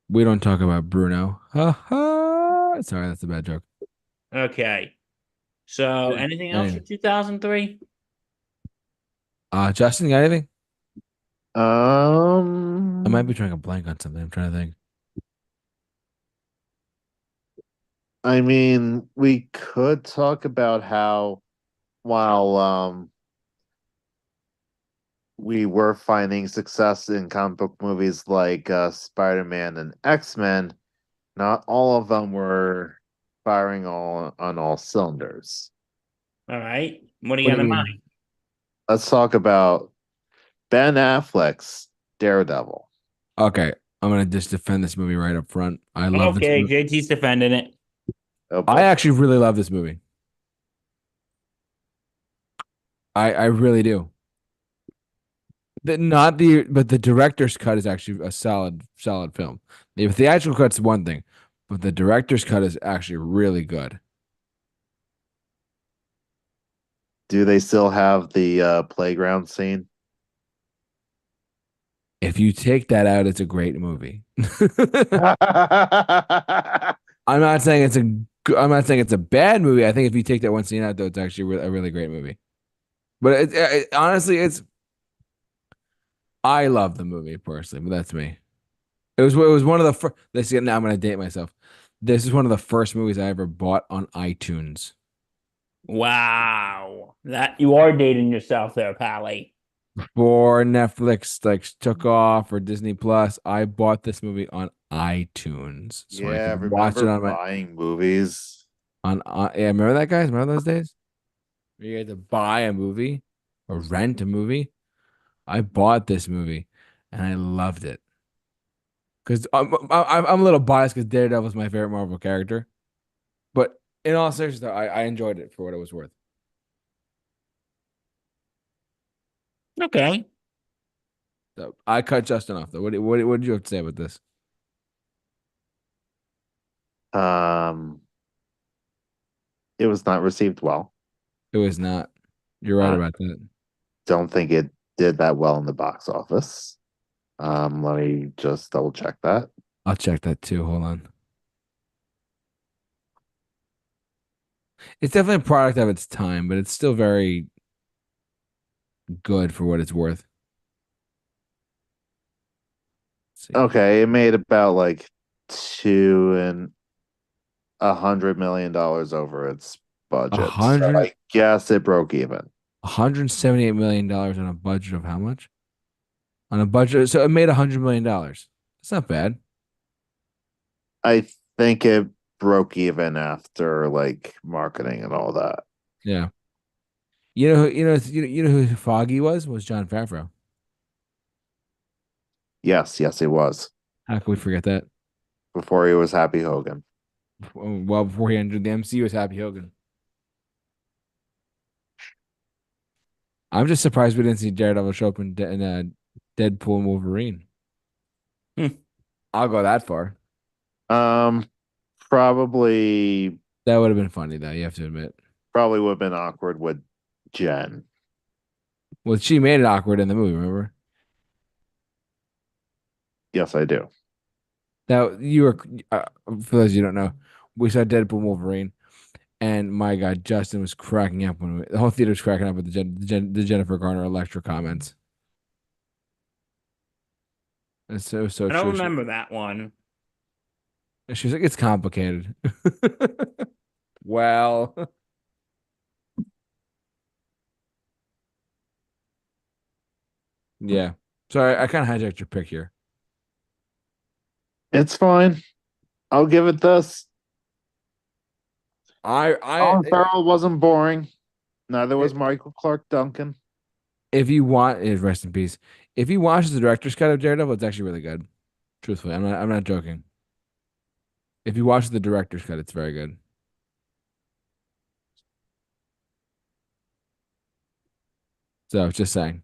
We don't talk about Bruno. Ha ha. Sorry, that's a bad joke. Okay. So, Yeah. anything else for Anyway. 2003? Justin, you got anything? I might be Um, trying to blank on something. I'm trying to think. I mean, we could talk about how while we were finding success in comic book movies like Spider-Man and X-Men, not all of them were firing all on all cylinders. All right. What do you What got do in you mind? mean? Let's talk about Ben Affleck's Daredevil. Okay, I'm gonna just defend this movie right up front. I love this Okay, movie. JT's defending it. Oh I boy. actually really love this movie. I really do. Not the but the director's cut is actually a solid film. The theatrical cut's one thing, but the director's cut is actually really good. Do they still have the playground scene? If you take that out, it's a great movie. I'm not saying I'm not saying it's a bad movie. I think if you take that one scene out, though, it's actually a really great movie. But honestly, I love the movie personally, but that's me. It was one of the first. Now I'm gonna date myself. This is one of the first movies I ever bought on iTunes. Wow. That you are dating yourself there, Pally. Before Netflix like took off or Disney Plus, I bought this movie on iTunes so I Yeah, could watch it remember on my buying movies? yeah. Remember that, guys? Remember those days? Where you had to buy a movie or rent a movie. I bought this movie and I loved it because I'm a little biased because Daredevil is my favorite Marvel character. But in all seriousness, I enjoyed it for what it was worth. Okay. So I cut Justin off though. What did you have to say about this? Um, it was not received well. It was not. You're right I about that. don't think it did that well in the box office. Let me just double check that. I'll check that too. Hold on. It's definitely a product of its time, but it's still very good for what it's worth. Let's see. Okay, it made about like two and $100 million over its A budget. So hundred, I guess it broke even. $178 million on a budget of how much? On a budget, so it made $100 million. That's not bad. I think it broke even after like marketing and all that. Yeah. You know who Foggy was John Favreau. Yes, it was. How could we forget that? Before he was Happy Hogan. Well, before he entered the MCU was Happy Hogan. I'm just surprised we didn't see Daredevil show up in Deadpool and Wolverine. Hmm. I'll go that far. Um, probably That would have been funny, though. You have to admit. probably would have been awkward with Jen. Well, she made it awkward in the movie. Remember? Yes, I do. Now you were for those you don't know, we saw Deadpool and Wolverine, and my God, Justin was cracking up the whole theater was cracking up with the Jennifer Garner Electra comments. It was so I don't true. remember that one. She was like, "It's complicated." Well, yeah. Sorry, I kind of hijacked your pick here. It's fine. I'll give it this. I Colin Farrell wasn't boring. Neither was if Michael Clark Duncan. if you want, rest in peace. If you watch the director's cut of Daredevil, it's actually really good. Truthfully, I'm not joking. If you watch the director's cut, it's very good. So just saying.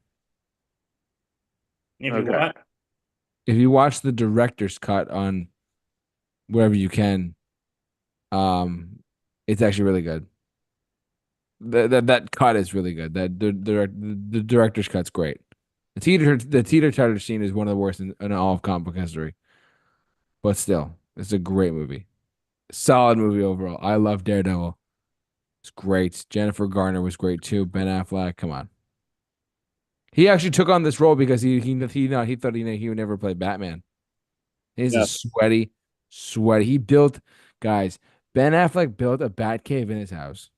If you Okay. what? If you watch the director's cut on wherever you can, um, it's actually really good. That cut is really good. The director's cut's great. The teeter totter scene is one of the worst in all of comic book history. but still, it's a great movie. Solid movie overall. I love Daredevil. It's great. Jennifer Garner was great too. Ben Affleck, come on. He actually took on this role because he thought he would never play Batman. He's a Yes. sweaty. He built, guys. Ben Affleck built a bat cave in his house.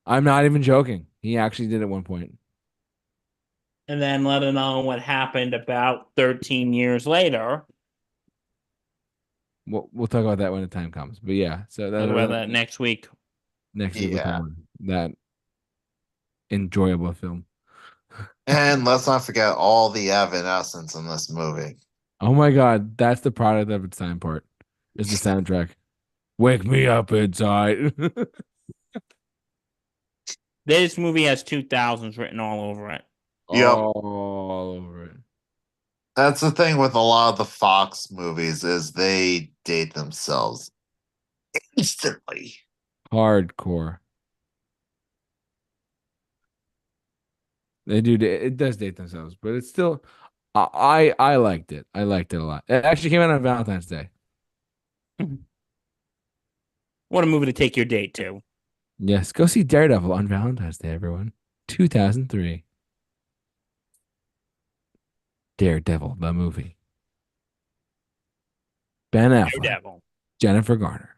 I'm not even joking. He actually did at one point. And then let alone what happened about 13 years later. We'll talk about that when the time comes. But yeah, so Talk about that next week. next week we'll talk Yeah. about that enjoyable film. And let's not forget all the evanescence in this movie. Oh my God, that's the product of its time part. Is the soundtrack. Wake me up inside. This movie has 2000s written all over it. Yep. All over it. That's the thing with a lot of the Fox movies is they date themselves instantly. Hardcore. They do. It does date themselves, but it's still. I liked it. I liked it a lot. It actually came out on Valentine's Day. What a movie to take your date to. Yes, go see Daredevil on Valentine's Day, everyone. 2003. Daredevil, the movie. Ben Affleck, Daredevil. Jennifer Garner.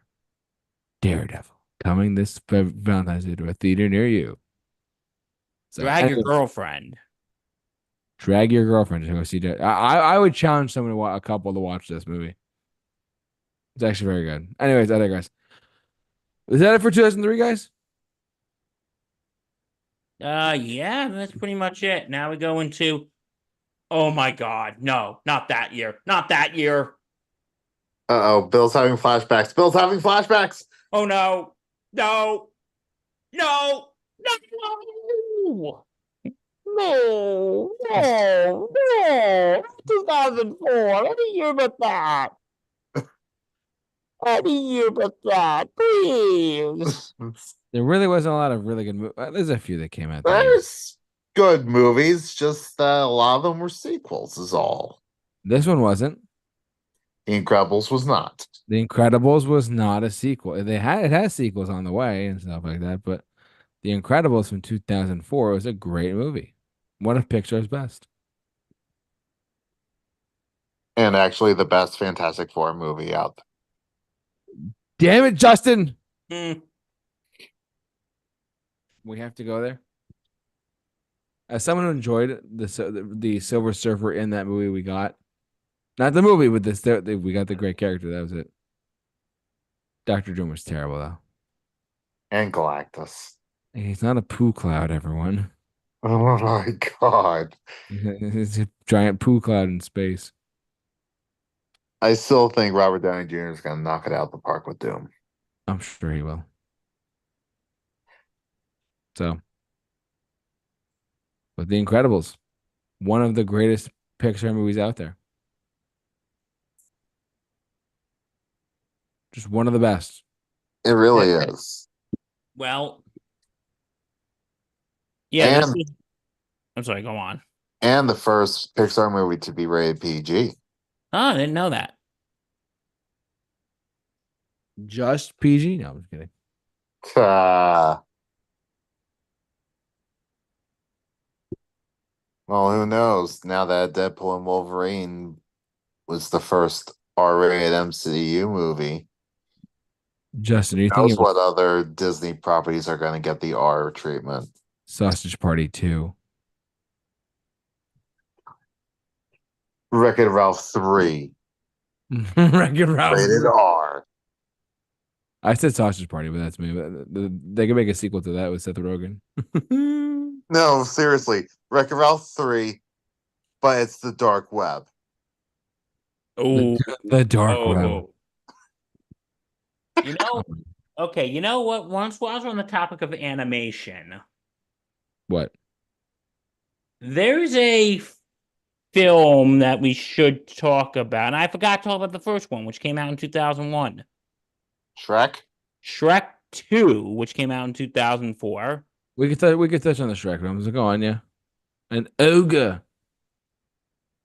Daredevil, coming this Valentine's Day to a theater near you. So, Drag your anyways, girlfriend. drag your girlfriend to go see Daredevil. I would challenge someone a couple to watch this movie. It's actually very good. Anyways, I digress. Is that it for 2003, guys? Yeah, that's pretty much it. Now we go into, oh my God, no, not that year. Not that year. Uh-oh, Bill's having flashbacks. Bill's having flashbacks. Oh no. No. No. No. No. No. No. 2004. Any year but that. Any year but that. Please. There really wasn't a lot of really good movies. There's a few that came out that year. There's good movies, just that a lot of them were sequels, is all. This one wasn't. The Incredibles was not. The Incredibles was not a sequel. It has sequels on the way and stuff like that, but The Incredibles from 2004 was a great movie. One of Pixar's best. And actually the best Fantastic Four movie out there. Damn it, Justin! Mm. We have to go there. As someone who enjoyed the Silver Surfer in that movie, we got not the movie with this. We got the great character. That was it. Dr. Doom was terrible though. And Galactus. He's not a poo cloud, everyone. Oh my god. It's a giant poo cloud in space. I still think Robert Downey Jr. is going to knock it out the park with Doom. I'm sure he will. So, but The Incredibles, one of the greatest Pixar movies out there. Just one of the best. It really is. Well, yeah. And, I'm sorry, go on. and the first Pixar movie to be rated PG. Oh, I didn't know that. Just PG? No, I'm just kidding. Well, who knows? Now that Deadpool and Wolverine was the first R-rated MCU movie, Justin, do you who think knows it was what other Disney properties are going to get the R treatment? Sausage Party 2? Wreck-It Ralph 3, Wreck-It Ralph. rated R. I said Sausage Party, but that's me. But they could make a sequel to that with Seth Rogen. No, seriously, Wreck-It Ralph 3, but it's the dark web. Oh, The dark web. You know, okay, you know what? Once while we're on the topic of animation, What? there's a film that we should talk about. And I forgot to talk about the first one, which came out in 2001. Shrek? Shrek 2, which came out in 2004. We could touch on the Shrek films. Go on, yeah. An ogre.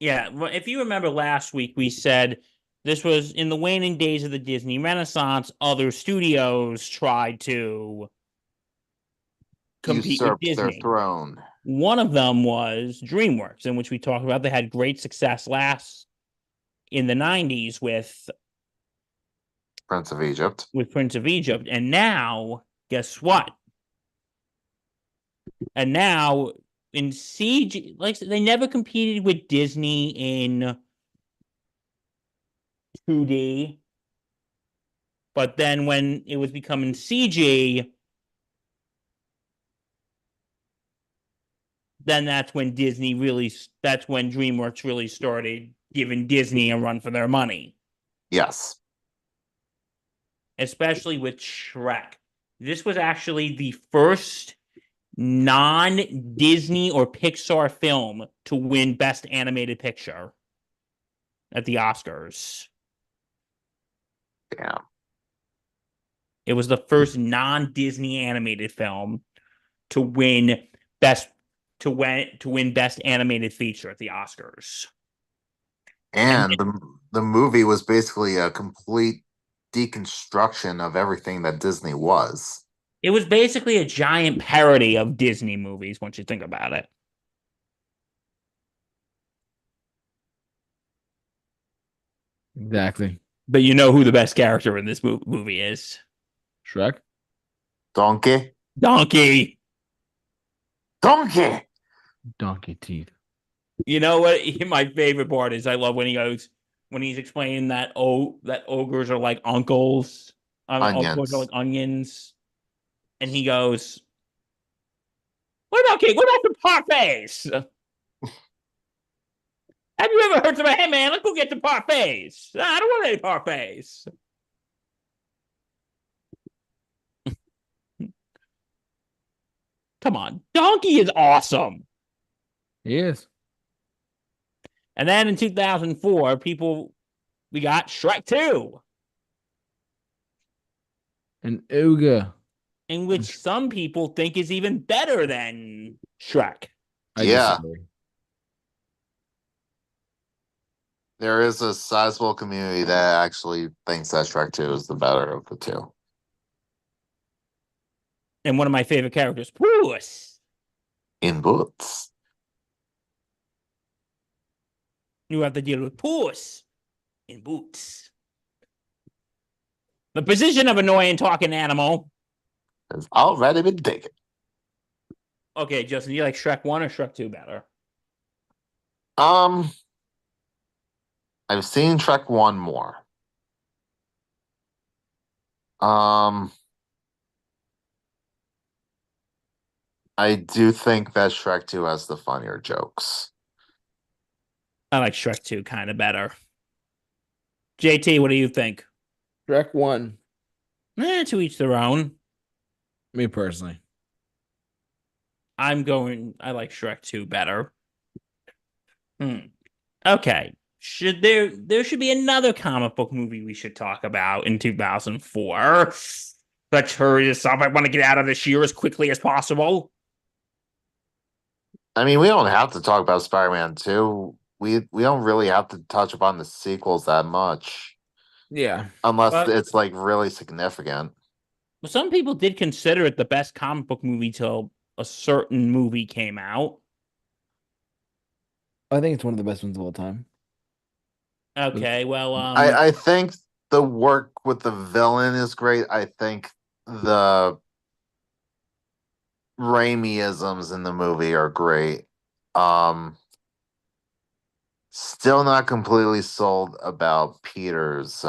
Yeah, well, if you remember last week, we said this was in the waning days of the Disney Renaissance. Other studios tried to compete with Usurped their Disney. throne. One of them was DreamWorks, in which we talked about. They had great success last in the 90s Prince of Egypt. with Prince of Egypt. And now, guess what? And now in CG, like they never competed with Disney in 2D. But then when it was becoming CG, then that's when DreamWorks really started giving Disney a run for their money. Yes. Especially with Shrek. This was actually the first non-Disney or Pixar film to win Best Animated Picture at the Oscars. Yeah. It was the first non-Disney animated film to win Best Animated Feature at the Oscars. And the movie was basically a complete deconstruction of everything that Disney was. It was basically a giant parody of Disney movies once you think about it. Exactly. But you know who the best character in this movie is? Shrek. Donkey. Donkey. Donkey. Donkey teeth. You know what? My favorite part is I love when he's explaining that ogres are like uncles. Ogres are like onions. And he goes, What about the parfaits? Have you ever heard of hey man, let's go get the parfaits. I don't want any parfaits. Come on. Donkey is awesome. He is. And then in 2004, we got Shrek 2. An Ooga. In which some people think is even better than Shrek. I Yeah. disagree. There is a sizable community that actually thinks that Shrek 2 is the better of the two. And one of my favorite characters, Puss. In Boots. You have to deal with Puss in Boots. The position of annoying talking animal has already been taken. Okay, Justin, do you like Shrek 1 or Shrek 2 better? I've seen Shrek 1 more. I do think that Shrek 2 has the funnier jokes. I like Shrek 2 kind of better. JT, what do you think? Shrek 1. To each their own. Me personally. I like Shrek 2 better. Okay. There should be another comic book movie we should talk about in 2004. Let's hurry this up. I want to get out of this year as quickly as possible. I mean, we don't have to talk about Spider-Man 2. We don't really have to touch upon the sequels that much. Yeah. Unless it's like really significant. But some people did consider it the best comic book movie till a certain movie came out. I think it's one of the best ones of all time. Okay, well, I think the work with the villain is great. I think the Raimi-isms in the movie are great. Still not completely sold about Peter's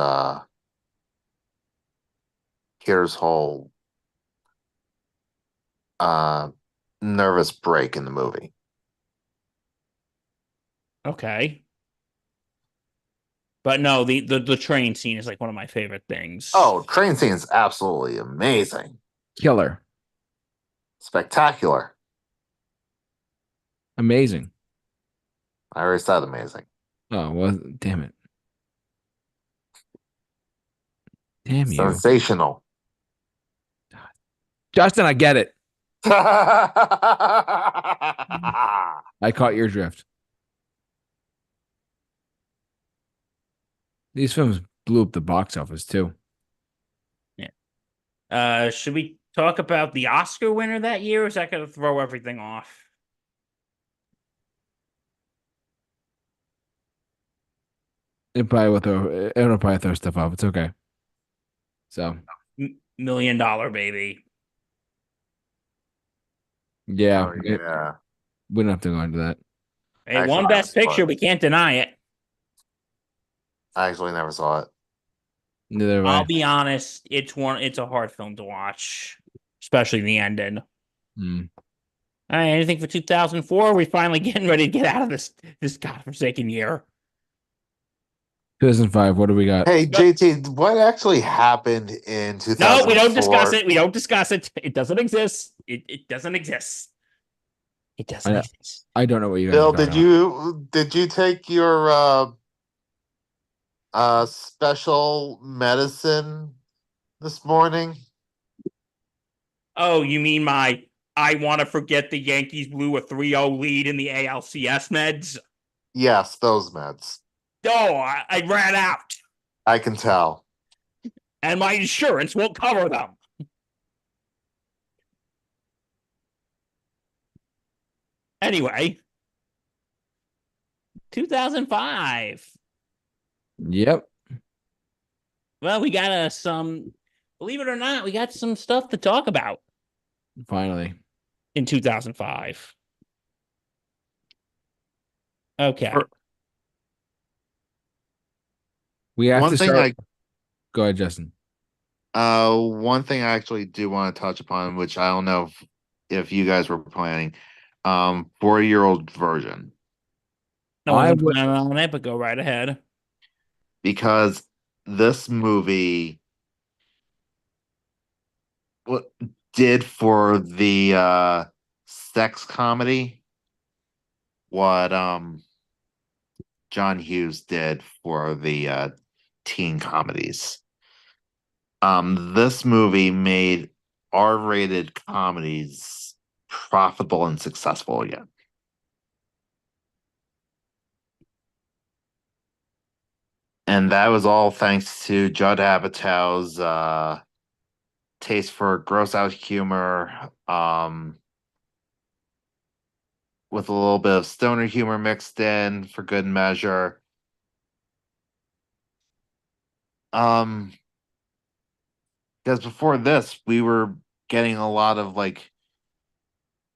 whole nervous break in the movie. Okay. But no, the train scene is like one of my favorite things. Oh, train scene is absolutely amazing. Killer. Spectacular. Amazing. I already said amazing. Oh, well, damn it. Damn you. Sensational. Justin, I get it. I I caught your drift. These films blew up the box office too. Should we talk about the Oscar winner that year, or is that going to throw everything off? It'll probably throw stuff off. It's okay. So Million Dollar Baby. yeah, Oh yeah. we don't have to go into that. Hey, Actually, one I Best never saw Picture. it. We can't deny it. I actually never saw it. Neither have I'll I. be honest. It's a hard film to watch, especially the ending. Mm. All right, anything for 2004? We finally getting ready to get out of this godforsaken year. 2005. What do we got? Hey, JT, what actually happened in No, we don't discuss 2004? it. We don't discuss it. It doesn't exist. It doesn't exist. It doesn't I exist. I don't know what you guys are Bill, talking did about. you take your special medicine this morning? Oh, you mean my I want to forget the Yankees blew a 3-0 lead in the ALCS meds? Yes, those meds. No, I ran out, I can tell. and my insurance won't cover them. Anyway, 2005. Yep. Well, we got some, believe it or not, we got some stuff to talk about Finally. in 2005. Okay. We have One to thing start. Go ahead, Justin. one thing I actually do want to touch upon, which I don't know if you guys were planning, 4-year-old version, I I wasn't would. planning on it, but go right ahead. because this movie what did for the sex comedy what John Hughes did for the teen comedies. This movie made R-rated comedies profitable and successful again. And that was all thanks to Judd Apatow's taste for gross out humor, with a little bit of stoner humor mixed in for good measure. Because before this, we were getting a lot of like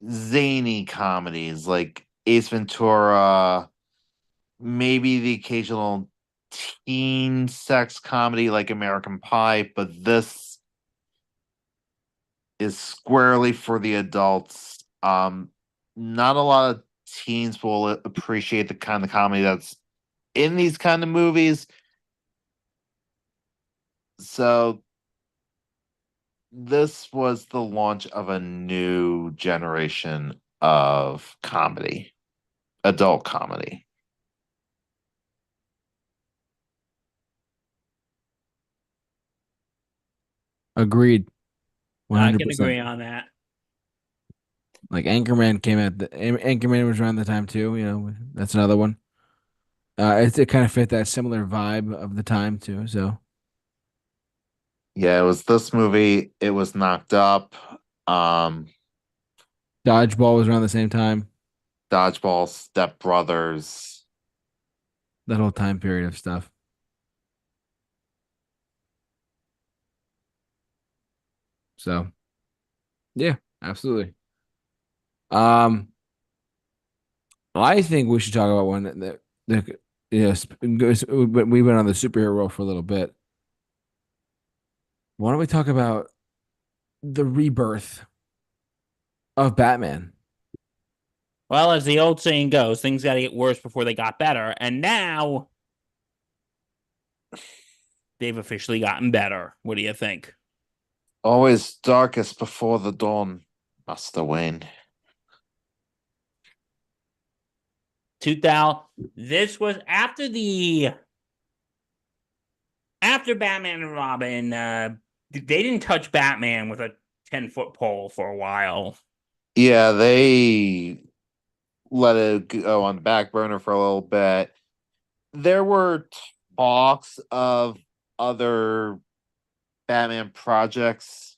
zany comedies, like Ace Ventura, maybe the occasional teen sex comedy like American Pie, but this is squarely for the adults. Not a lot of teens will appreciate the kind of comedy that's in these kind of movies. So this was the launch of a new generation of comedy, adult comedy. Agreed. I can 100%. agree on that. Like Anchorman came out. Anchorman was around the time too. That's another one. It kind of fit that similar vibe of the time too. So Yeah, it was this movie. It was Knocked Up, um, Dodgeball was around the same time. Dodgeball, Step Brothers. That whole time period of stuff. So yeah, absolutely. Um, I think we should talk about one that yes, we went on the superhero role for a little bit. Why don't we talk about the rebirth of Batman? Well, as the old saying goes, things got to get worse before they got better. And now they've officially gotten better. What do you think? Always darkest before the dawn, Master Wayne. 2000. This was after Batman and Robin. They didn't touch Batman with a 10-foot pole for a while. Yeah, they let it go on the back burner for a little bit. There were talks of other Batman projects.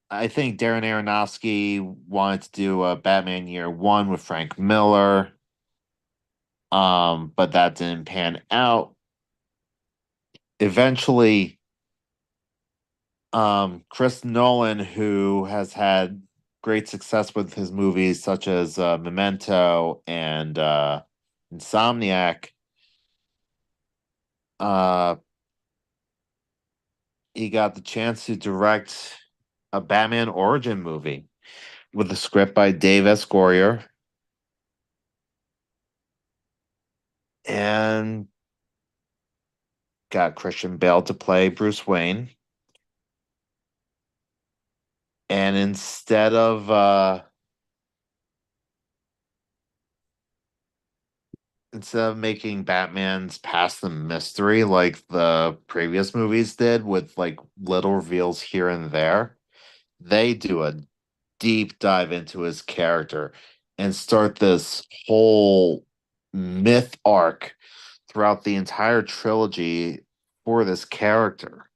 I think Darren Aronofsky wanted to do a Batman Year One with Frank Miller. But that didn't pan out. Eventually, Chris Nolan, who has had great success with his movies such as Memento and Insomniac, uh, he got the chance to direct a Batman origin movie with a script by Dave S. Goyer and got Christian Bale to play Bruce Wayne. And instead of making Batman's past the mystery like the previous movies did with like little reveals here and there, they do a deep dive into his character and start this whole myth arc throughout the entire trilogy for this character.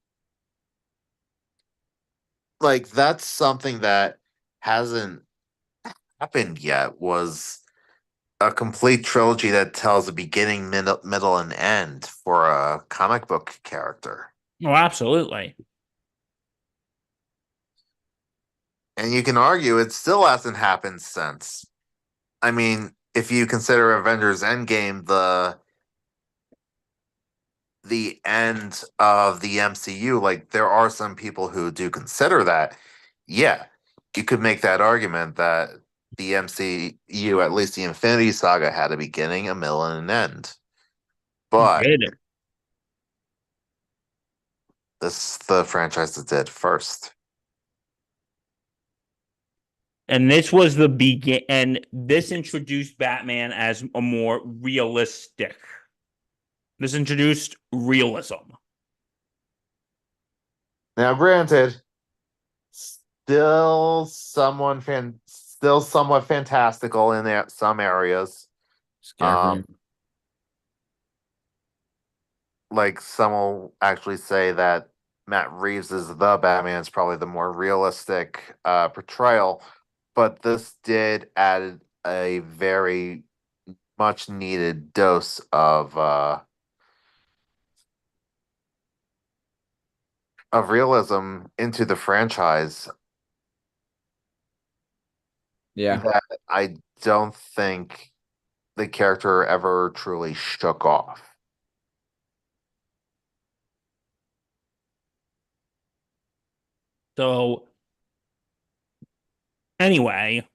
Like that's something that hasn't happened yet, was a complete trilogy that tells a beginning, middle, and end for a comic book character. Oh, absolutely. And you can argue it still hasn't happened since. I mean, if you consider Avengers Endgame the end of the MCU, like there are some people who do consider that. Yeah, you could make that argument that the MCU, at least the Infinity Saga, had a beginning, a middle, and an end. But Did. this the franchise that did first. And this was the begin, and this introduced Batman as a more realistic. This introduced realism. Now, granted, still somewhat fantastical in some areas. Scarecrow. Like some will actually say that Matt Reeves is the Batman is probably the more realistic portrayal, but this did add a very much needed dose of realism into the franchise Yeah. that I don't think the character ever truly shook off. So anyway,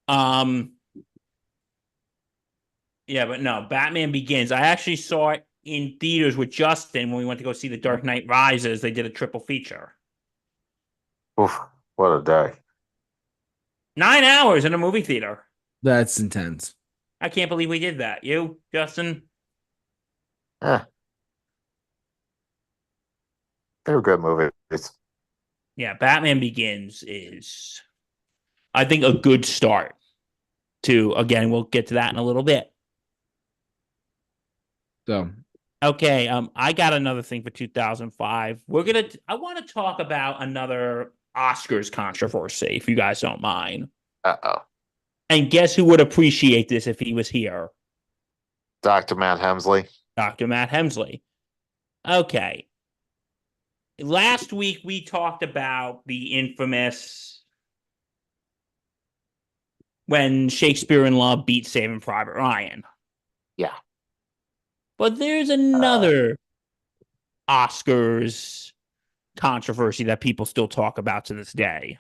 yeah, but no, Batman Begins. I actually saw it in theaters with Justin when we went to go see The Dark Knight Rises. They did a triple feature. Oof, what a day. 9 hours in a movie theater. That's intense. I can't believe we did that. You, Justin? Eh, they were good movies. Yeah, Batman Begins is, I think, a good start to, again, we'll get to that in a little bit. So, Okay, I got another thing for 2005. I want to talk about another Oscars controversy, if you guys don't mind. Uh-oh. And guess who would appreciate this if he was here? Dr. Matt Hemsley. Dr. Matt Hemsley. Okay. Last week we talked about the infamous when Shakespeare in Love beat Saving Private Ryan. Yeah. But there's another Oscars controversy that people still talk about to this day.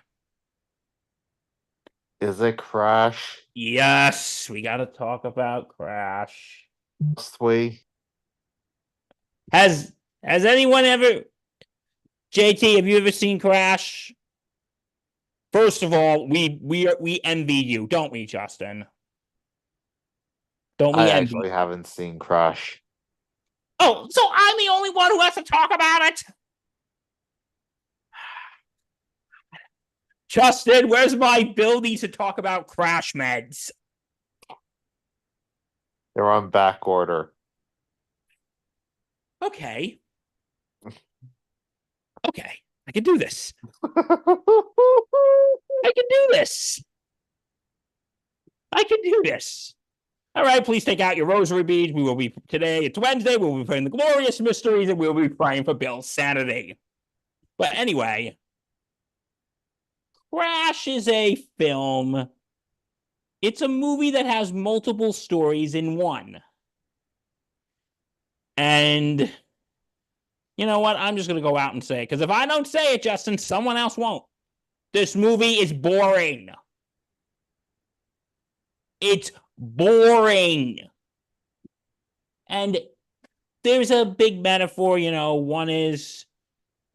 Is it Crash? Yes, we got to talk about Crash. Sweet. Has anyone ever, JT, have you ever seen Crash? First of all, we envy you, don't we, Justin? Don't we I envy? actually haven't seen Crash. Oh, so I'm the only one who has to talk about it? Justin, where's my ability to talk about Crash meds? They're on back order. Okay. Okay. I can do this. I can do this. I can do this. All right, please take out your rosary beads. We will be today. It's Wednesday. We'll be praying the glorious mysteries, and we'll be praying for Bill's sanity. But anyway, Crash is a film. It's a movie that has multiple stories in one. And you know what? I'm just going to go out and say it. Because if I don't say it, Justin, someone else won't. This movie is boring. It's boring. And there's a big metaphor, one is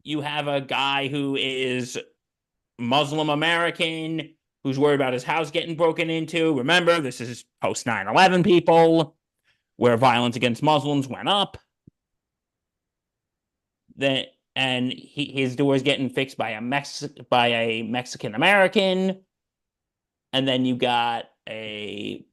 you have a guy who is Muslim American who's worried about his house getting broken into. Remember, this is post 9/11 people, where violence against Muslims went up. His door is getting fixed by a Mexican American, and then you got a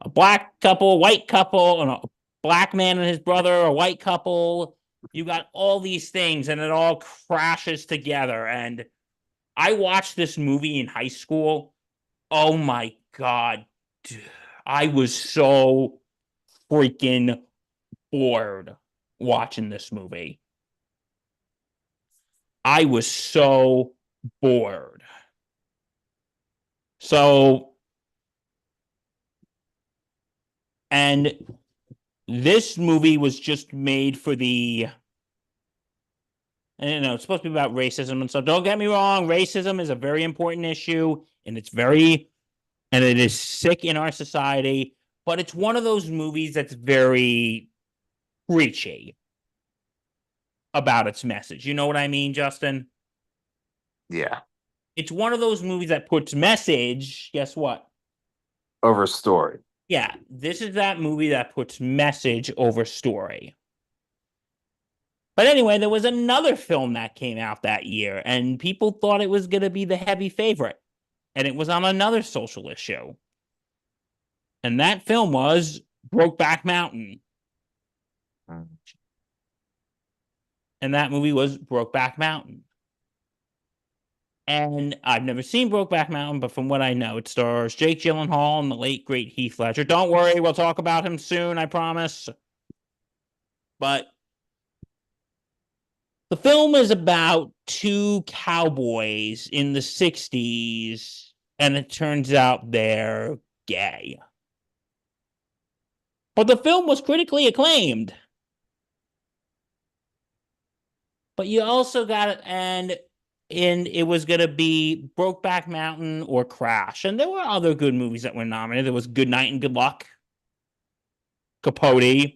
black couple, a white couple, and a black man and his brother, a white couple. You got all these things, and it all crashes together. And I watched this movie in high school. Oh my God. I was so freaking bored watching this movie. I was so bored. And this movie was just made for it's supposed to be about racism and stuff. Don't get me wrong. Racism is a very important issue, and it is sick in our society, but it's one of those movies that's very preachy about its message. You know what I mean, Justin? Yeah. It's one of those movies that puts message, guess what? Over story. Yeah, this is that movie that puts message over story. But anyway, there was another film that came out that year, and people thought it was going to be the heavy favorite. And it was on another social issue. And that film was Brokeback Mountain. And that movie was Brokeback Mountain. And I've never seen Brokeback Mountain, but from what I know, it stars Jake Gyllenhaal and the late, great Heath Ledger. Don't worry, we'll talk about him soon, I promise. But the film is about two cowboys in the 60s, and it turns out they're gay. But the film was critically acclaimed. But you also got it, and it was going to be Brokeback Mountain or Crash. And there were other good movies that were nominated. There was Good Night and Good Luck, Capote,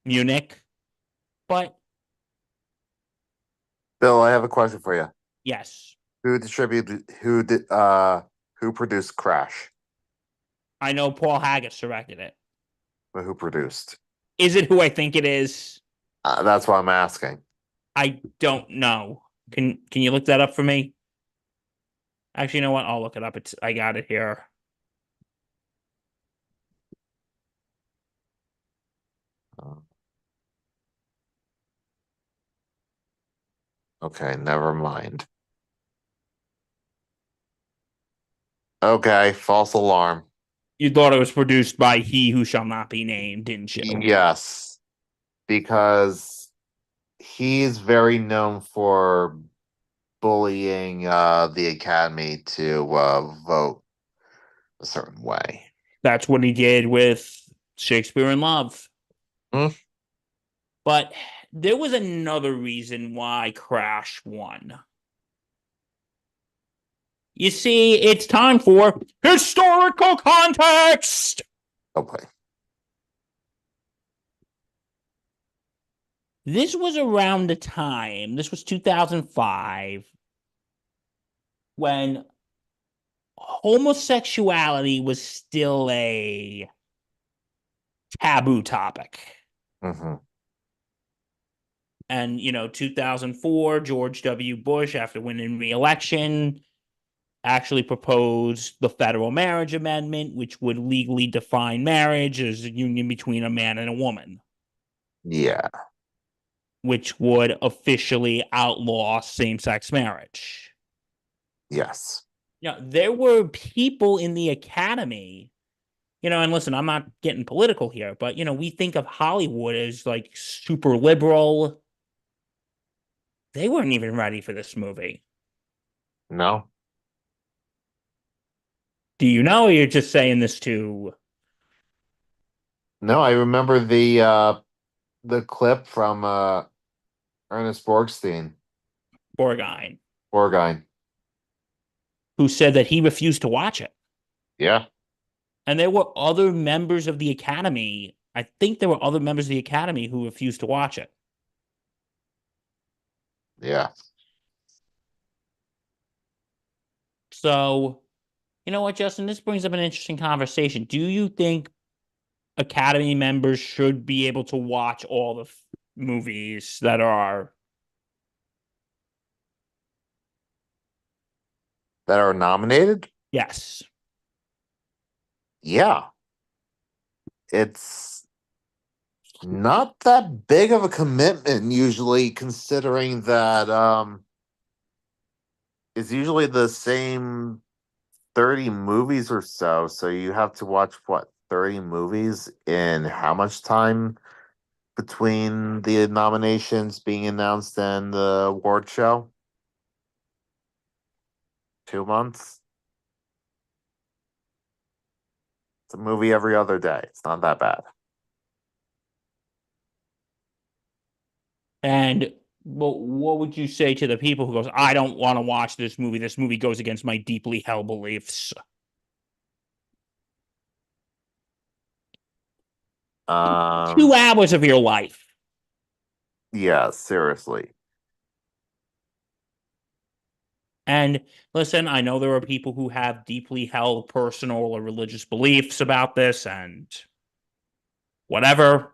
Munich. But Bill, I have a question for you. yes. Who produced Crash? I know Paul Haggis directed it. But who produced? Is it who I think it is? That's what I'm asking. I don't know. Can you look that up for me? Actually, you know what? I'll look it up. I got it here. Okay, never mind. Okay, false alarm. You thought it was produced by He Who Shall Not Be Named, didn't you? Yes, because he's very known for bullying the Academy to vote a certain way. That's what he did with Shakespeare in Love. But there was another reason why Crash won. You see, it's time for historical context. Okay. This was around the time, this was 2005, when homosexuality was still a taboo topic. Mm-hmm. And, 2004, George W. Bush, after winning re-election, actually proposed the Federal Marriage Amendment, which would legally define marriage as a union between a man and a woman. Yeah. which would officially outlaw same-sex marriage. Yes. There were people in the Academy, and listen, I'm not getting political here, but, we think of Hollywood as like super liberal. They weren't even ready for this movie. No. Do you know, or you're just saying this to No, I remember the clip from Ernest Borgnine. Borgnine, Borgnine. who said that he refused to watch it? Yeah. And there were other members of the Academy. I think there were other members of the Academy who refused to watch it. Yeah. So, you know what, Justin? This brings up an interesting conversation. Do you think Academy members should be able to watch all the movies that are That are nominated? yes? Yeah. It's not that big of a commitment usually, considering that it's usually the same 30 movies or so. So you have to watch what, 30 movies in how much time between the nominations being announced and the award show? 2 months? It's a movie every other day. It's not that bad. And what would you say to the people who goes, I don't want to watch this movie. This movie goes against my deeply held beliefs. Um, 2 hours of your life. yeah, seriously. And listen, I know there are people who have deeply held personal or religious beliefs about this and whatever.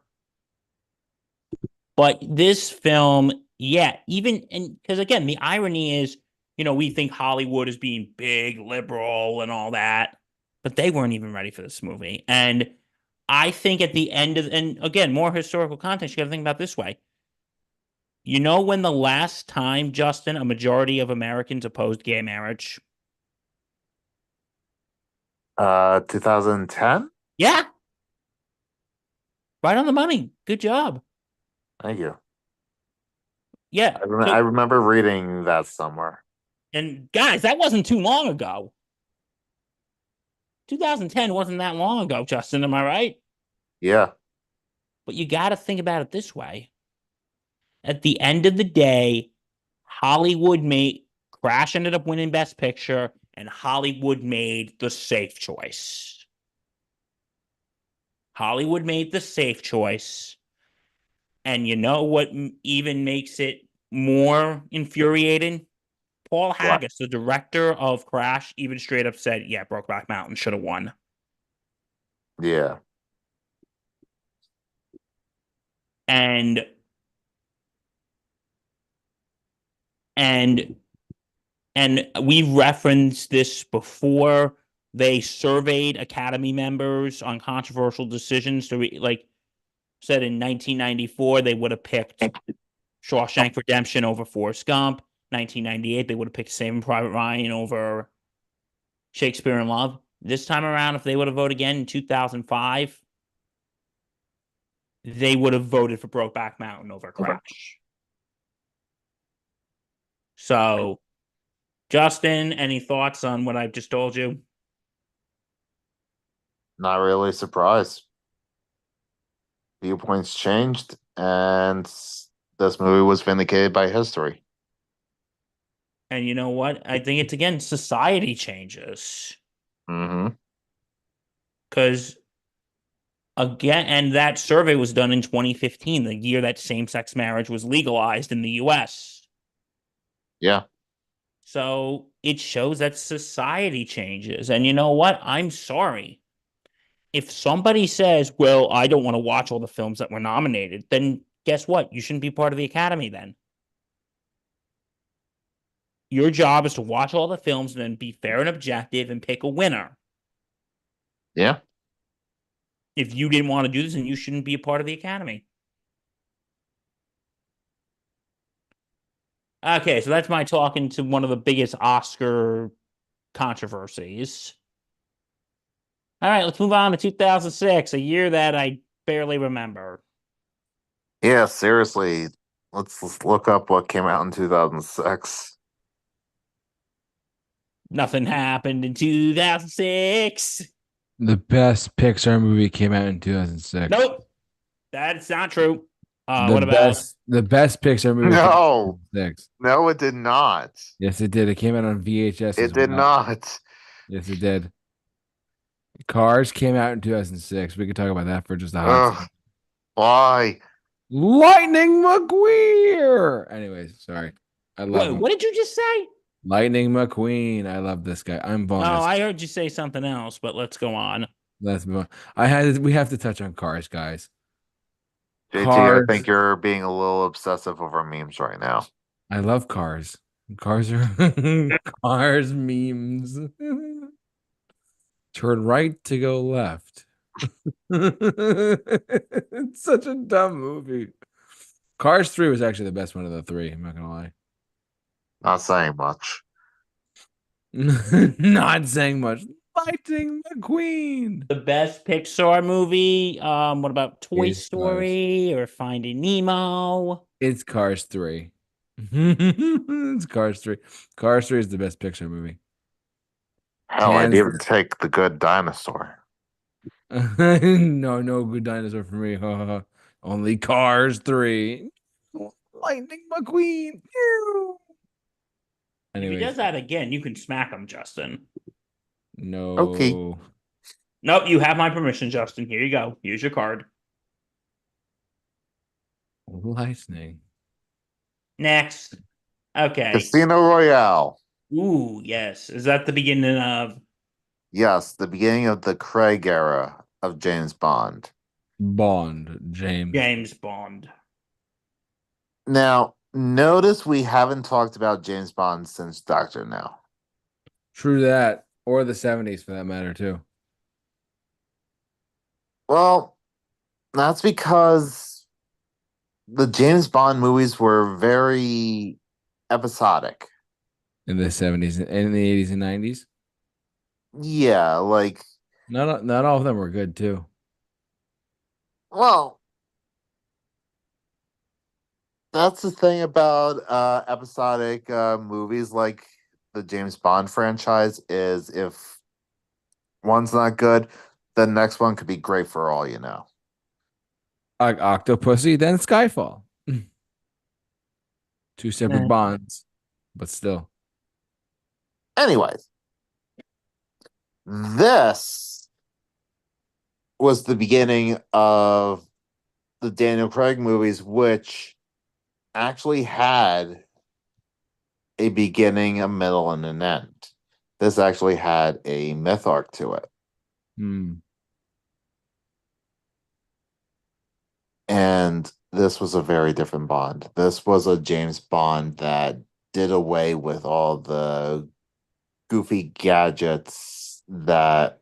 But this film, yeah, even, and because again, the irony is, we think Hollywood is being big, liberal, and all that, but they weren't even ready for this movie. And I think at the end of, and again, more historical context, you got to think about it this way. You know when the last time, Justin, a majority of Americans opposed gay marriage? 2010? Yeah, right on the money. Good job. Thank you. Yeah. I remember reading that somewhere. And guys, that wasn't too long ago. 2010 wasn't that long ago, Justin. Am I right? Yeah. But you got to think about it this way. At the end of the day, Hollywood made Crash ended up winning Best Picture, and Hollywood made the safe choice. Hollywood made the safe choice. And you know what even makes it more infuriating? Paul What? Haggis, the director of Crash, even straight up said, yeah, Brokeback Mountain should have won. Yeah. And and and we referenced this before. They surveyed Academy members on controversial decisions to said in 1994 they would have picked Shawshank Redemption over Forrest Gump. 1998 they would have picked Saving Private Ryan over Shakespeare in Love. This time around, if they would have voted again in 2005, they would have voted for Brokeback Mountain over Crash. So, Justin, any thoughts on what I've just told you? Not really surprised. Viewpoints changed, and this movie was vindicated by history. And you know what? I think it's again society changes Mm-hmm. because again, and that survey was done in 2015, the year that same-sex marriage was legalized in the U.S. Yeah. So it shows that society changes. And you know what? I'm sorry. If somebody says, well, I don't want to watch all the films that were nominated, then guess what? You shouldn't be part of the Academy then. Your job is to watch all the films and then be fair and objective and pick a winner. Yeah. If you didn't want to do this, then you shouldn't be a part of the Academy. Okay, so that's my talking to one of the biggest Oscar controversies. All right, let's move on to 2006, a year that I barely remember. Yeah, seriously. Let's look up what came out in 2006. Nothing happened in 2006. The best Pixar movie came out in 2006. Nope, that's not true. The What about best Pixar movie came out No, in 2006. no, it did not. Yes, it did. It came out on VHS It as did well. not. Yes, it did. Cars came out in 2006. We could talk about that for just a hot Ugh, second. why? Lightning McQueen. Anyways, sorry. I love what? him. What did you just say? Lightning McQueen. I love this guy. I'm Oh, bonus. I heard you say something else, but let's go on. Let's move on. We have to touch on cars, guys. JT, I think Cars. you're being a little obsessive over memes right now. I love cars. Cars are cars memes. Turn right to go left. It's such a dumb movie. Cars 3 was actually the best one of the three. I'm not gonna lie. Not saying much. Not saying much. Lightning McQueen The best Pixar movie. What about Toy is Cars. Story or Finding Nemo? It's Cars 3. It's Cars 3. Cars 3 is the best Pixar movie. Hell, I'd Hands even take The Good Dinosaur. no good dinosaur for me. Only Cars 3. Lightning McQueen. Ew. If he Anyways, does that again, you can smack him, Justin. no. Okay. Nope, you have my permission, Justin. Here you go. Here's your card. Lightning. Next. Okay. Casino Royale. Ooh, yes. Is that the beginning of Yes, the beginning of the Craig era of James Bond. Bond, James. James Bond? Now, notice we haven't talked about James Bond since Doctor No. True that. Or the 70s for that matter, too. Well, that's because the James Bond movies were very episodic. In the 70s and in the 80s and 90s. Yeah, like, Not all of them were good, too. well, that's the thing about episodic movies like the James Bond franchise is if one's not good, the next one could be great for all you know. Like Octopussy, then Skyfall. Two separate bonds, but still. Anyways, this was the beginning of the Daniel Craig movies, which actually had a beginning, a middle, and an end. This actually had a myth arc to it. Hmm. And this was a very different Bond. This was a James Bond that did away with all the goofy gadgets that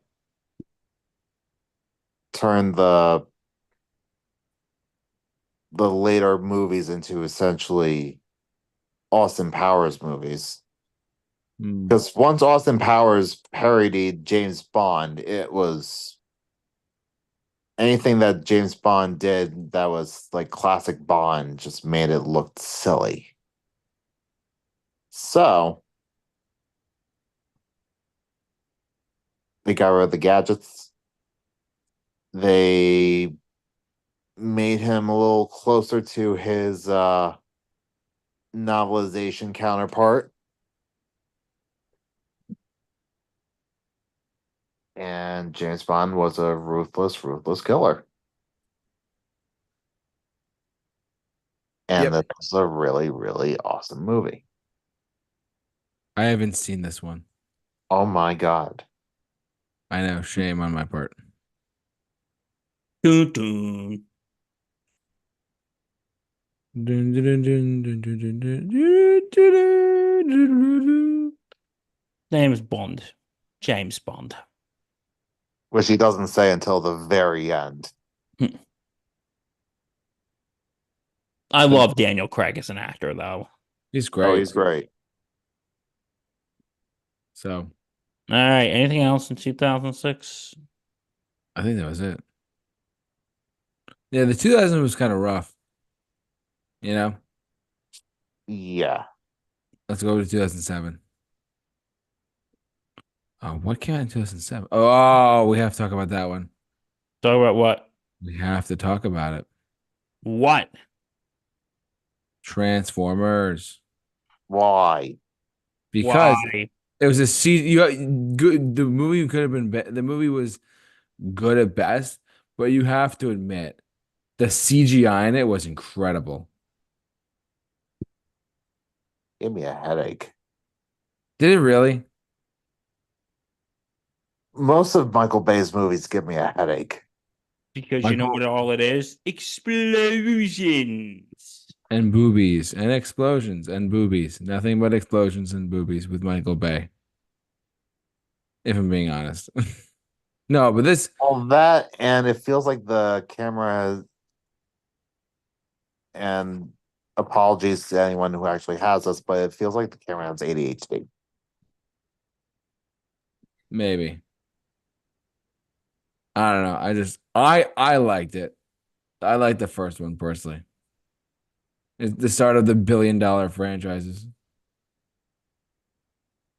turned the later movies into essentially Austin Powers movies. Hmm. Because once Austin Powers parodied James Bond, it was anything that James Bond did that was like classic Bond just made it look silly. So they got rid of the gadgets. They made him a little closer to his novelization counterpart. And James Bond was a ruthless, ruthless killer. And Yep. that was a really, really awesome movie. I haven't seen this one. Oh my God. I know. Shame on my part. Dun, dun. Dun, dun, dun, dun, dun, dun, dun, dun, dun, dun, dun, dun. James Bond. James Bond. Which he doesn't say until the very end. I love Daniel Craig as an actor, though. He's Oh, great. he's great. So All right. Anything else in 2006? I think that was it. Yeah, the 2000 was kind of rough. You know, Yeah. let's go to 2007. What came out in 2007? Oh, we have to talk about that one. Talk about what? We have to talk about it. What? Transformers. Why? Because Why? it was a good. The movie could have been. The movie was good at best, but you have to admit the CGI in it was incredible. Give me a headache. Did it really? Most of Michael Bay's movies give me a headache. Because you know Michael what all it is? Explosions. and boobies and explosions and boobies. Nothing but explosions and boobies with Michael Bay. If I'm being honest. No, but this All that, and it feels like the camera has, and apologies to anyone who actually has this, but it feels like the camera has ADHD. maybe. I don't know. I liked it. I liked the first one personally. It's the start of the $1 billion franchises.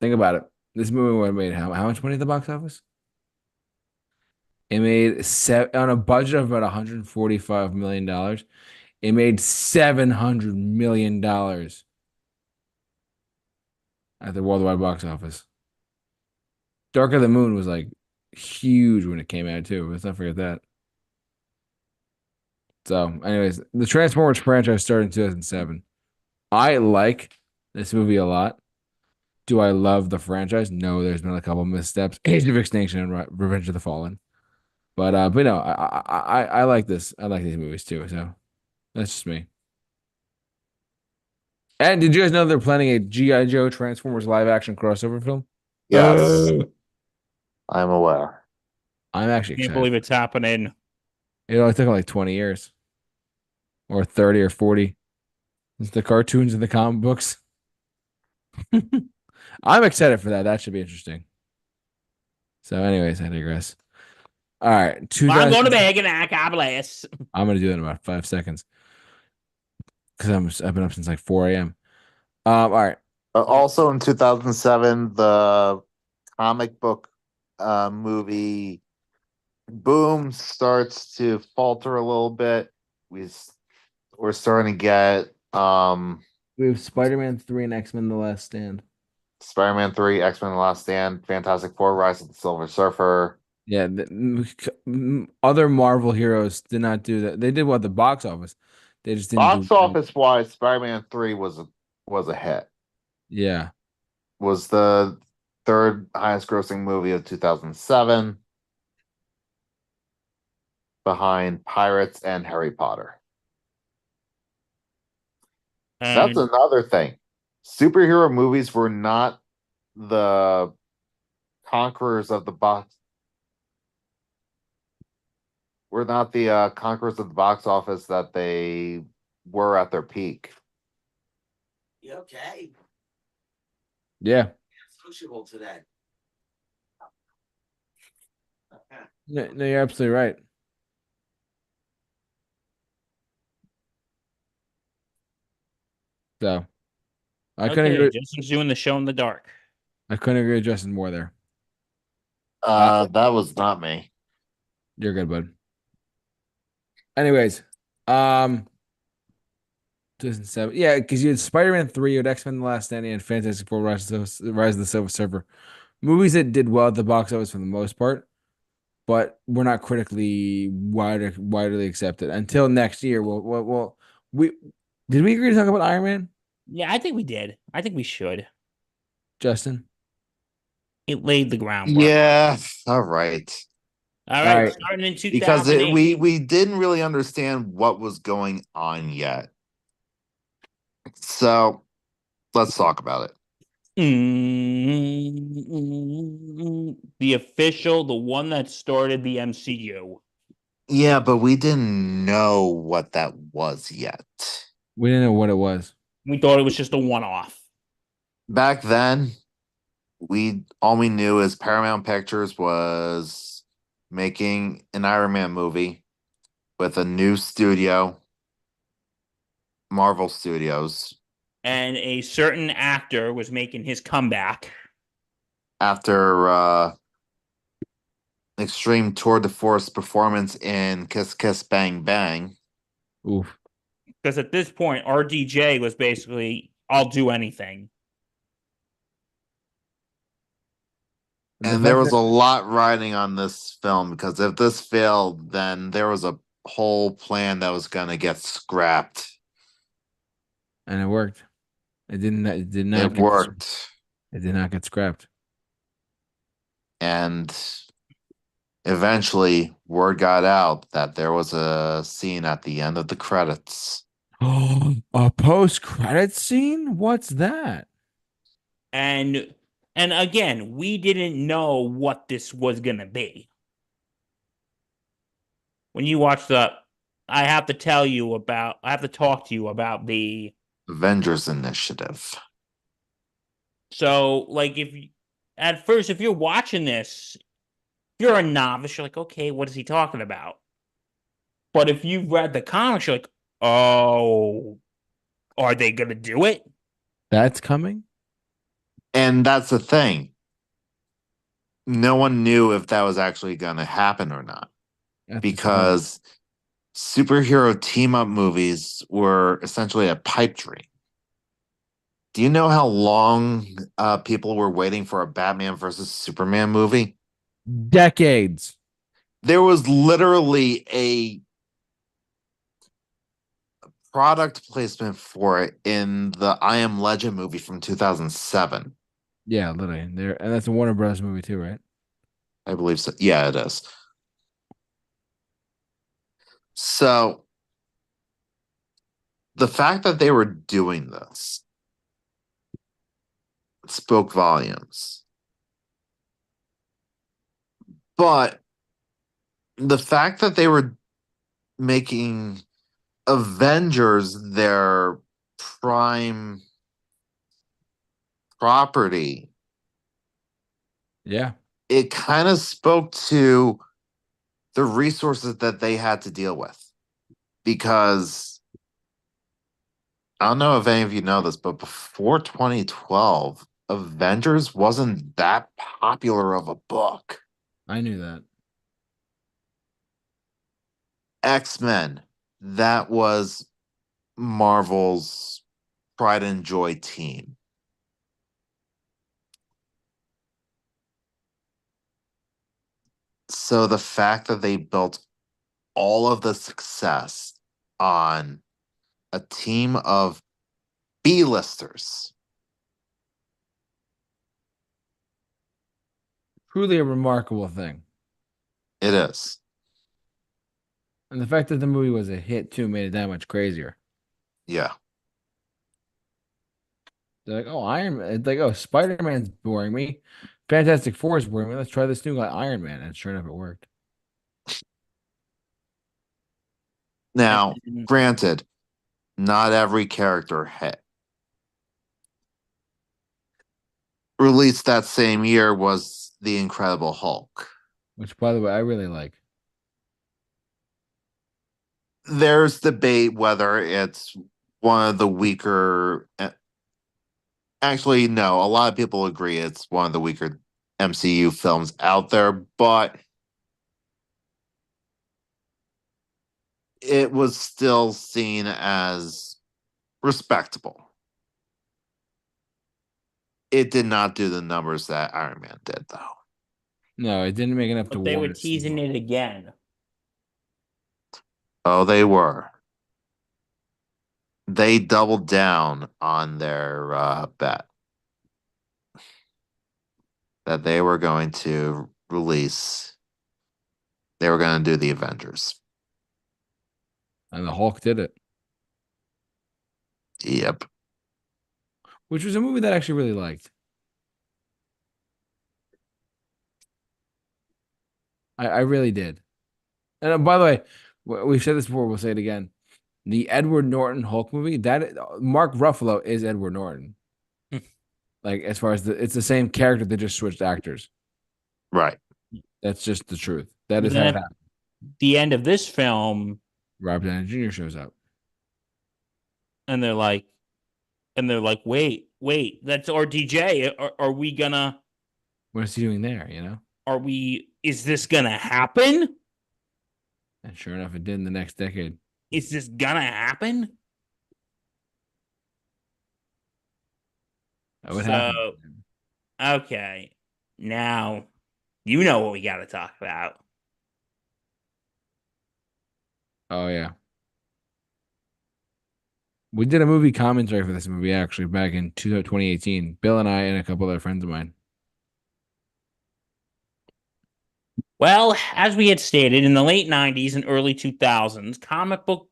Think about it. This movie made how much money at the box office? It made on a budget of about $145 million. It made $700 million at the worldwide box office. Dark of the Moon was like huge when it came out too. Let's not forget that. So, anyways, the Transformers franchise started in 2007. I like this movie a lot. Do I love the franchise? No, there's been a couple missteps. Age of Extinction and Revenge of the Fallen. But no, I like this. I like these movies too. So that's just me. And did you guys know they're planning a G.I. Joe Transformers live action crossover film? Yes, I'm aware. I'm actually Can't excited. believe it's happening. It only took them like 20 years or 30 or 40. It's the cartoons and the comic books. I'm excited for that. That should be interesting. So, anyways, I digress. All right, I'm 2000. going to bed and God bless. I'm gonna do that in about 5 seconds because I've been up since like 4 a.m. All right. Also in 2007, the comic book movie boom starts to falter a little bit. We're starting to get We have Spider-Man 3 and X-Men The Last Stand. Spider-Man 3, X-Men: The Last Stand, Fantastic Four, Rise of the Silver Surfer. Yeah, other Marvel heroes did not do that. They did what the box office. They just didn't do. Box office wise, Spider-Man 3 was a hit. Yeah. Was the third highest grossing movie of 2007 behind Pirates and Harry Potter. So that's And another thing. Superhero movies were not the conquerors of the box. Were not the conquerors of the box office that they were at their peak. You okay? Yeah. Sociable today. No, you're absolutely right. So I couldn't okay, agree. Justin's doing the show in the dark. I couldn't agree with Justin more there. That was not me. You're good, bud. Anyways, 2007. Yeah, because you had Spider-Man 3, you had X-Men The Last Stand, and Fantastic Four Rise of the Silver Surfer. Movies that did well at the box office for the most part, but were not critically widely accepted until next year. We did we agree to talk about Iron Man, Yeah, I think we did. I think we should. Justin? It laid the groundwork. Yeah. All right. All right, right. starting in Because 2008. we didn't really understand what was going on yet. So let's talk about it. The official, the one that started the MCU. Yeah, but we didn't know what that was yet. We didn't know what it was. We thought it was just a one-off. Back then, all we knew is Paramount Pictures was making an Iron Man movie with a new studio, Marvel Studios, And a certain actor was making his comeback. after extreme tour de force performance in Kiss Kiss Bang Bang. Oof. Because at this point, RDJ was basically, I'll do anything. And there was a lot riding on this film because if this failed, then there was a whole plan that was going to get scrapped. And it worked. It didn't. It did not. It worked. It did not get scrapped. And eventually, word got out that there was a scene at the end of the credits. Oh, a post-credit scene? What's that? And again, we didn't know what this was gonna be. When you watch I have to talk to you about the Avengers Initiative. so like at first if you're watching this, if you're a novice, you're like, okay, what is he talking about? But if you've read the comics, you're like, oh, are they gonna do it? That's coming? And that's the thing. No one knew if that was actually going to happen or not That's because superhero team up movies were essentially a pipe dream. Do you know how long people were waiting for a Batman versus Superman movie? decades. There was literally a product placement for it in the I Am Legend movie from 2007. Yeah, literally. There, and that's a Warner Bros. Movie too, right? I believe so. Yeah, it is. So the fact that they were doing this spoke volumes. But the fact that they were making Avengers their prime property, Yeah. it kind of spoke to the resources that they had to deal with. Because I don't know if any of you know this, but before 2012, Avengers wasn't that popular of a book. I knew that. X-Men, that was Marvel's pride and joy team. So the fact that they built all of the success on a team of B-listers, Truly a remarkable thing. it is. And the fact that the movie was a hit too made it that much crazier. Yeah. They're like, oh, it's like, oh, Spider-Man's boring me. Fantastic Four is boring me. Let's try this new guy, Iron Man. And sure enough, it worked. Now, And granted, not every character hit. Released that same year was The Incredible Hulk. Which, by the way, I really like. There's debate whether it's one of the weaker. Actually, no, a lot of people agree it's one of the weaker MCU films out there, but it was still seen as respectable. It did not do the numbers that Iron Man did, though. No, it didn't make enough to but they were warrant a teasing sequel. it again. Oh, they were. They doubled down on their bet that they were going to release. They were going to do the Avengers. And the Hulk did it, Yep. which was a movie that I actually really liked. I really did. And by the way, we've said this before, we'll say it again. The Edward Norton Hulk movie, that Mark Ruffalo is Edward Norton. Like as far as it's the same character, they just switched actors. Right. That's just the truth. That But is how then it at happened. the end of this film, Robert Downey Jr. shows up. and they're like, wait, that's RDJ. Are we gonna? What is he doing there? You know? Are we? Is this gonna happen? And sure enough, it did in the next decade. Is this gonna happen? That would happen. So okay, now you know what we got to talk about. Oh yeah. We did a movie commentary for this movie actually back in 2018. Bill and I and a couple other friends of mine. Well, as we had stated, in the late 90s and early 2000s, comic book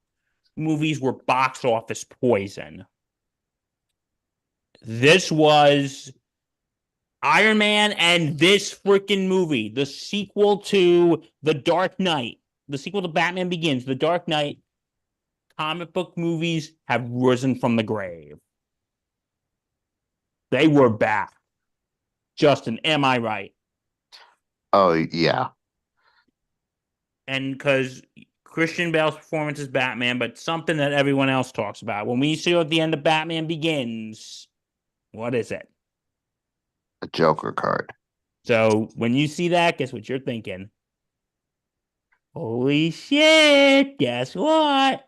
movies were box office poison. This was Iron Man and this freaking movie, the sequel to The Dark Knight, the sequel to Batman Begins, The Dark Knight. Comic book movies have risen from the grave. They were back. Justin, am I right? Oh yeah. And because Christian Bale's performance is Batman, but something that everyone else talks about. When we see at the end of Batman Begins, what is it? A Joker card. So when you see that, guess what you're thinking? Holy shit, guess what?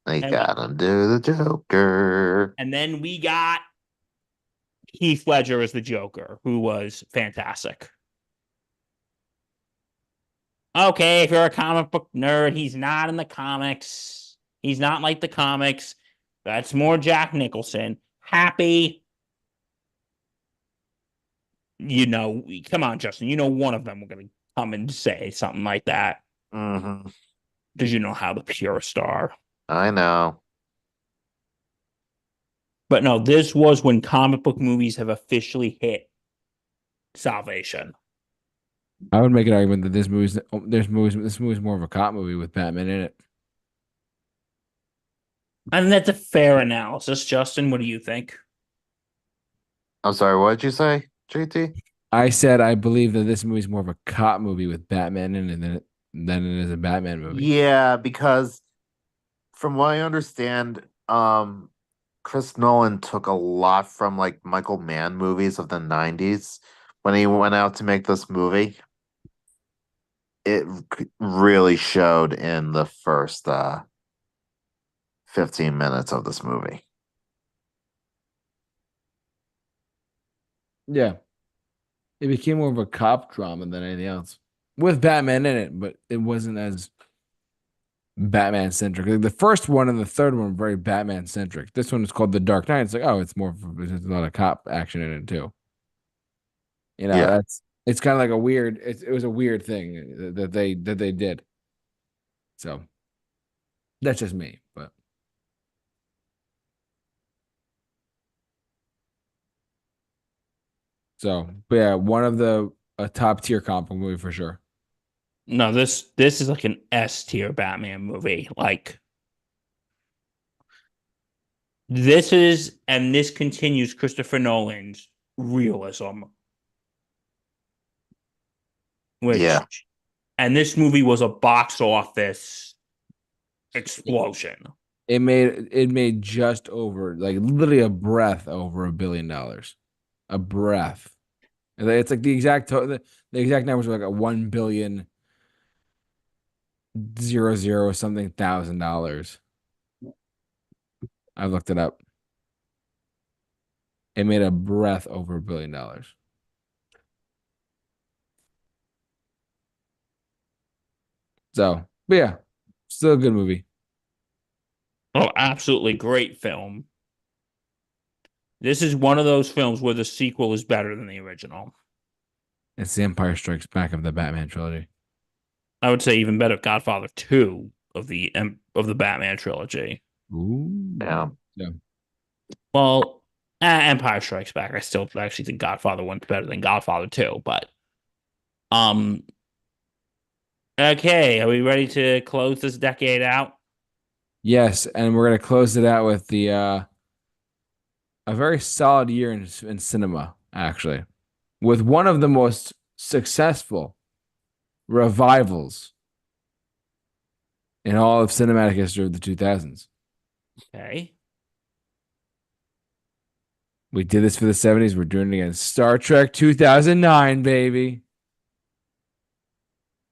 They And got him do the Joker. And then we got Heath Ledger as the Joker, who was fantastic. Okay, if you're a comic book nerd, he's not in the comics. He's not like the comics. That's more Jack Nicholson. Happy. Come on, Justin. One of them were going to come and say something like that. Mm-hmm. Because you know how the purists are. I know. But no, this was when comic book movies have officially hit salvation. I would make an argument that this movie's more of a cop movie with Batman in it. And that's a fair analysis. Justin, what do you think? I'm sorry, what did you say, JT? I said I believe that this movie's more of a cop movie with Batman in it than it is a Batman movie. Yeah, because from what I understand, Chris Nolan took a lot from like Michael Mann movies of the 90s when he went out to make this movie. It really showed in the first 15 minutes of this movie. Yeah. It became more of a cop drama than anything else. With Batman in it, but it wasn't as Batman centric. Like the first one and the third one were very Batman centric. This one is called The Dark Knight. It's like, oh, it's more of there's a lot of cop action in it too. Yeah. It's kind of like it was a weird thing that they did. So that's just me, but but yeah, one of a top tier comic book movie for sure. No, this is like an S tier Batman movie. Like this continues Christopher Nolan's realism. Yeah. And this movie was a box office explosion. It made just over, like literally a breath over $1 billion. A breath. And it's like the exact numbers were like a 1 billion 00 something $1,000. I looked it up. It made a breath over $1 billion. So, but yeah, still a good movie. Oh, absolutely great film. This is one of those films where the sequel is better than the original. It's the Empire Strikes Back of the Batman trilogy. I would say even better Godfather 2 of the Batman trilogy. Ooh. Yeah. Yeah. Well, Empire Strikes Back. I still actually think Godfather 1's better than Godfather 2, but okay, are we ready to close this decade out? Yes, and we're gonna close it out with the a very solid year in cinema, actually, with one of the most successful revivals in all of cinematic history of the 2000s. Okay. We did this for the 70s. We're doing it again. Star Trek 2009, baby.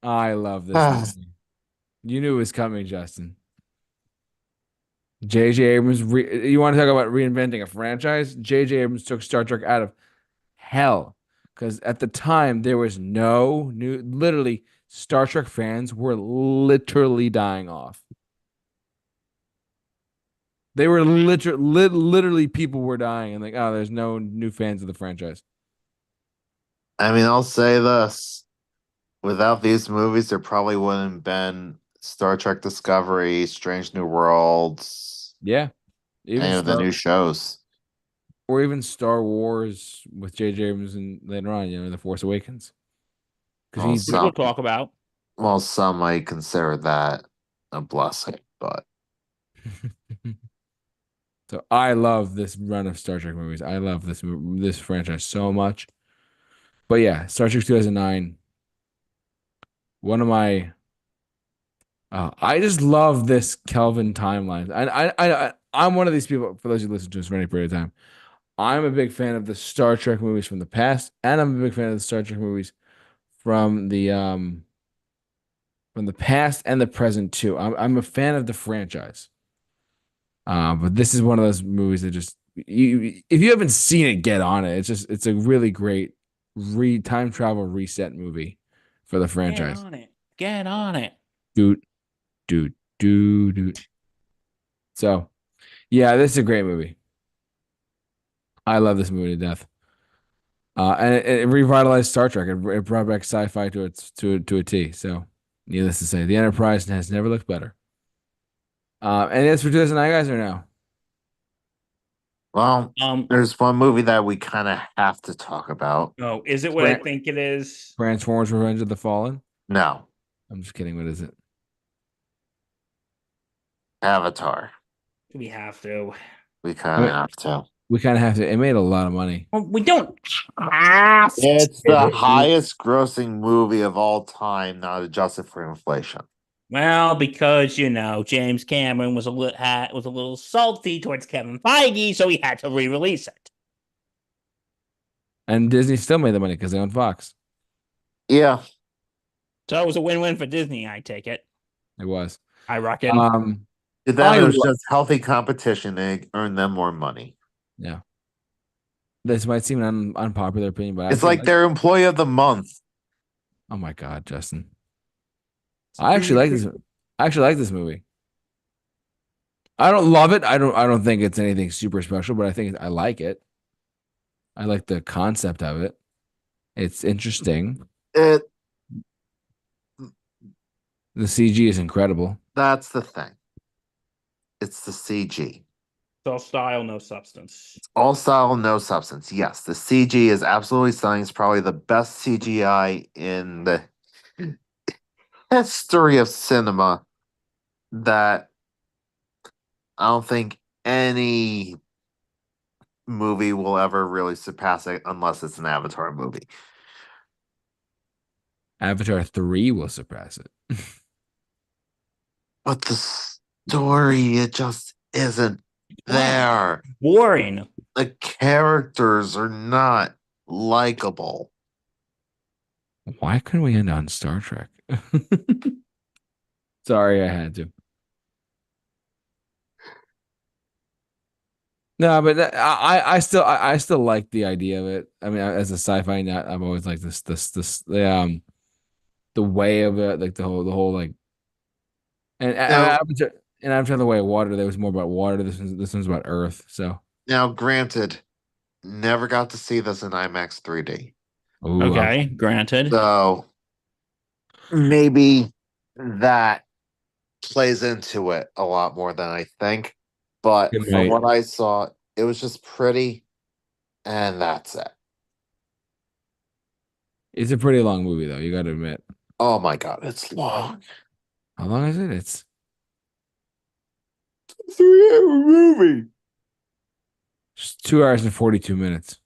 I love this movie. You knew it was coming, Justin. J.J. Abrams, you want to talk about reinventing a franchise? J.J. Abrams took Star Trek out of hell because at the time there was no new, literally, Star Trek fans were literally dying off. They were literally people were dying and like, oh, there's no new fans of the franchise. I mean, I'll say this. Without these movies, there probably wouldn't have been Star Trek Discovery, Strange New Worlds, Yeah, even any of the Star new shows. or even Star Wars with J.J. Abrams and later on, The Force Awakens, because Well, he Which we'll talk about. well, some might consider that a blessing, but So I love this run of Star Trek movies. I love this franchise so much. But yeah, Star Trek 2009, one of my I just love this Kelvin timeline. I'm one of these people, for those who listen to us for any period of time, I'm a big fan of the Star Trek movies from the past, and I'm a big fan of the Star Trek movies from the past and the present too. I'm a fan of the franchise. But this is one of those movies that just if you haven't seen it, get on it. It's a really great time travel reset movie for the Get franchise. on it. Get on it. Dude, dude. So yeah, this is a great movie. I love this movie to death. And it revitalized Star Trek. It brought back sci-fi to a T. So needless to say, the Enterprise has never looked better. And that's for 2009 guys or no? well, Um, there's one movie that we kind of have to talk about. no, is it what I think it is? Transformers: Revenge of the Fallen. No, I'm just kidding. What is it? Avatar. Do we have to? We I kind of mean, have to. we kind of have to. It made a lot of money. Well, we don't have It's to. the highest grossing movie of all time, not adjusted for inflation. Well, because James Cameron was a little salty towards Kevin Feige, so he had to re-release it. And Disney still made the money because they own Fox. Yeah. So it was a win-win for Disney, I take it. It was. I reckon. To them, it was just healthy competition and earn them more money. Yeah. This might seem an unpopular opinion, but It's like their employee of the month. oh my God, Justin. I actually like this. I actually like this movie. I don't love it. I don't think it's anything super special, but I like it. I like the concept of it. It's interesting. It The CG is incredible. That's the thing. It's the CG. It's all style, no substance. All style, no substance. Yes, the CG is absolutely stunning. It's probably the best CGI in the history of cinema that I don't think any movie will ever really surpass it unless it's an Avatar movie. Avatar 3 will surpass it. But the story, it just isn't there. Boring. The characters are not likable. Why couldn't we end on Star Trek? Sorry, I had to. No, but I still like the idea of it. I mean, as a sci-fi nut, I've always liked the way of it, like the whole like and Now, Avatar the Way of Water. There was more about water. This one's about Earth. So, now, granted, never got to see this in IMAX 3D. ooh, Okay, granted. So maybe that plays into it a lot more than I think. But It from might. what I saw, it was just pretty, and that's it. It's a pretty long movie, though. You got to admit. Oh my god, it's long. How long is it? It's 3 hour movie. Just 2 hours and 42 minutes.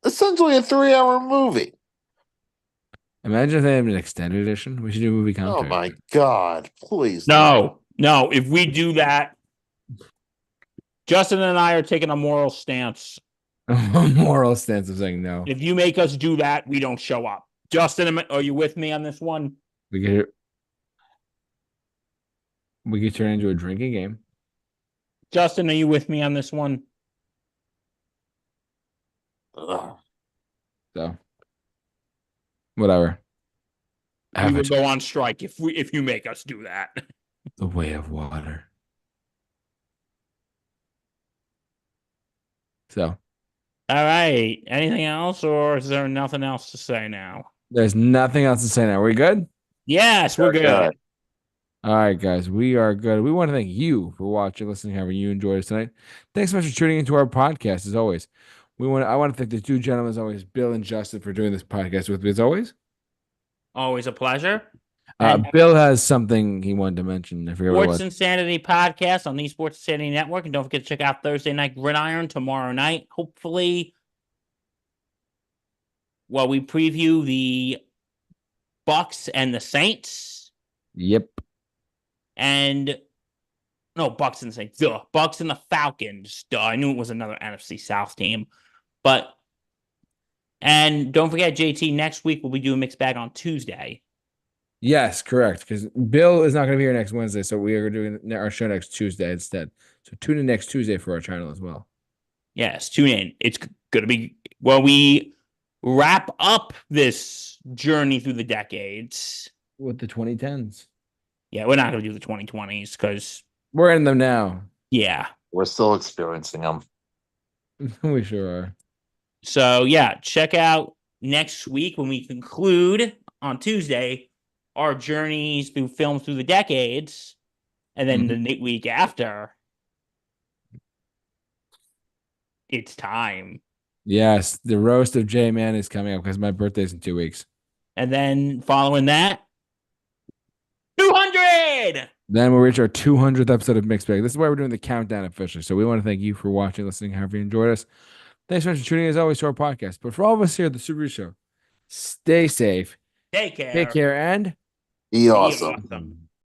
Essentially a 3 hour movie. Imagine if they had an extended edition. We should do movie Oh commentary. my god! Please No. If we do that, Justin and I are taking a moral stance. Moral stance of saying no. If you make us do that, we don't show up. Justin, are you with me on this one? We could turn it into a drinking game. Justin, are you with me on this one? Ugh. So whatever. We would go on strike if you make us do that. The way of water. So All right. Anything else, or is there nothing else to say now? there's nothing else to say now. We good? Yes, we're good. All right, guys, we are good. We want to thank you for watching, listening, however you enjoyed us tonight. Thanks so much for tuning into our podcast, as always. I want to thank the two gentlemen, as always, Bill and Justin, for doing this podcast with me, as always. Always a pleasure. And Bill has something he wanted to mention. I forget what it Sports was. Insanity podcast on the Sports Insanity Network. And don't forget to check out Thursday Night Gridiron tomorrow night. Hopefully, we preview the Bucks and the Saints. Yep. And no, Bucks and the Saints. Duh. Bucks and the Falcons. Duh. I knew it was another NFC South team. And don't forget, JT, next week we'll be doing Mixed Bag on Tuesday. Yes, correct. Because Bill is not going to be here next Wednesday, so we are doing our show next Tuesday instead. So tune in next Tuesday for our channel as well. Yes, tune in. It's going to be, we wrap up this journey through the decades. With the 2010s. Yeah, we're not going to do the 2020s because we're in them now. Yeah. We're still experiencing them. We sure are. So, yeah, check out next week when we conclude on Tuesday our journeys through film through the decades. And then the week after, it's time. Yes, the roast of J Man is coming up because my birthday's in 2 weeks. And then following that, 200! Then we'll reach our 200th episode of Mixed Bag. This is why we're doing the countdown officially. So we want to thank you for watching, listening, however you enjoyed us. Thanks so much for tuning in, as always, to our podcast. But for all of us here at the Super Review Show, stay safe. Take care. Take care and be awesome. Be awesome.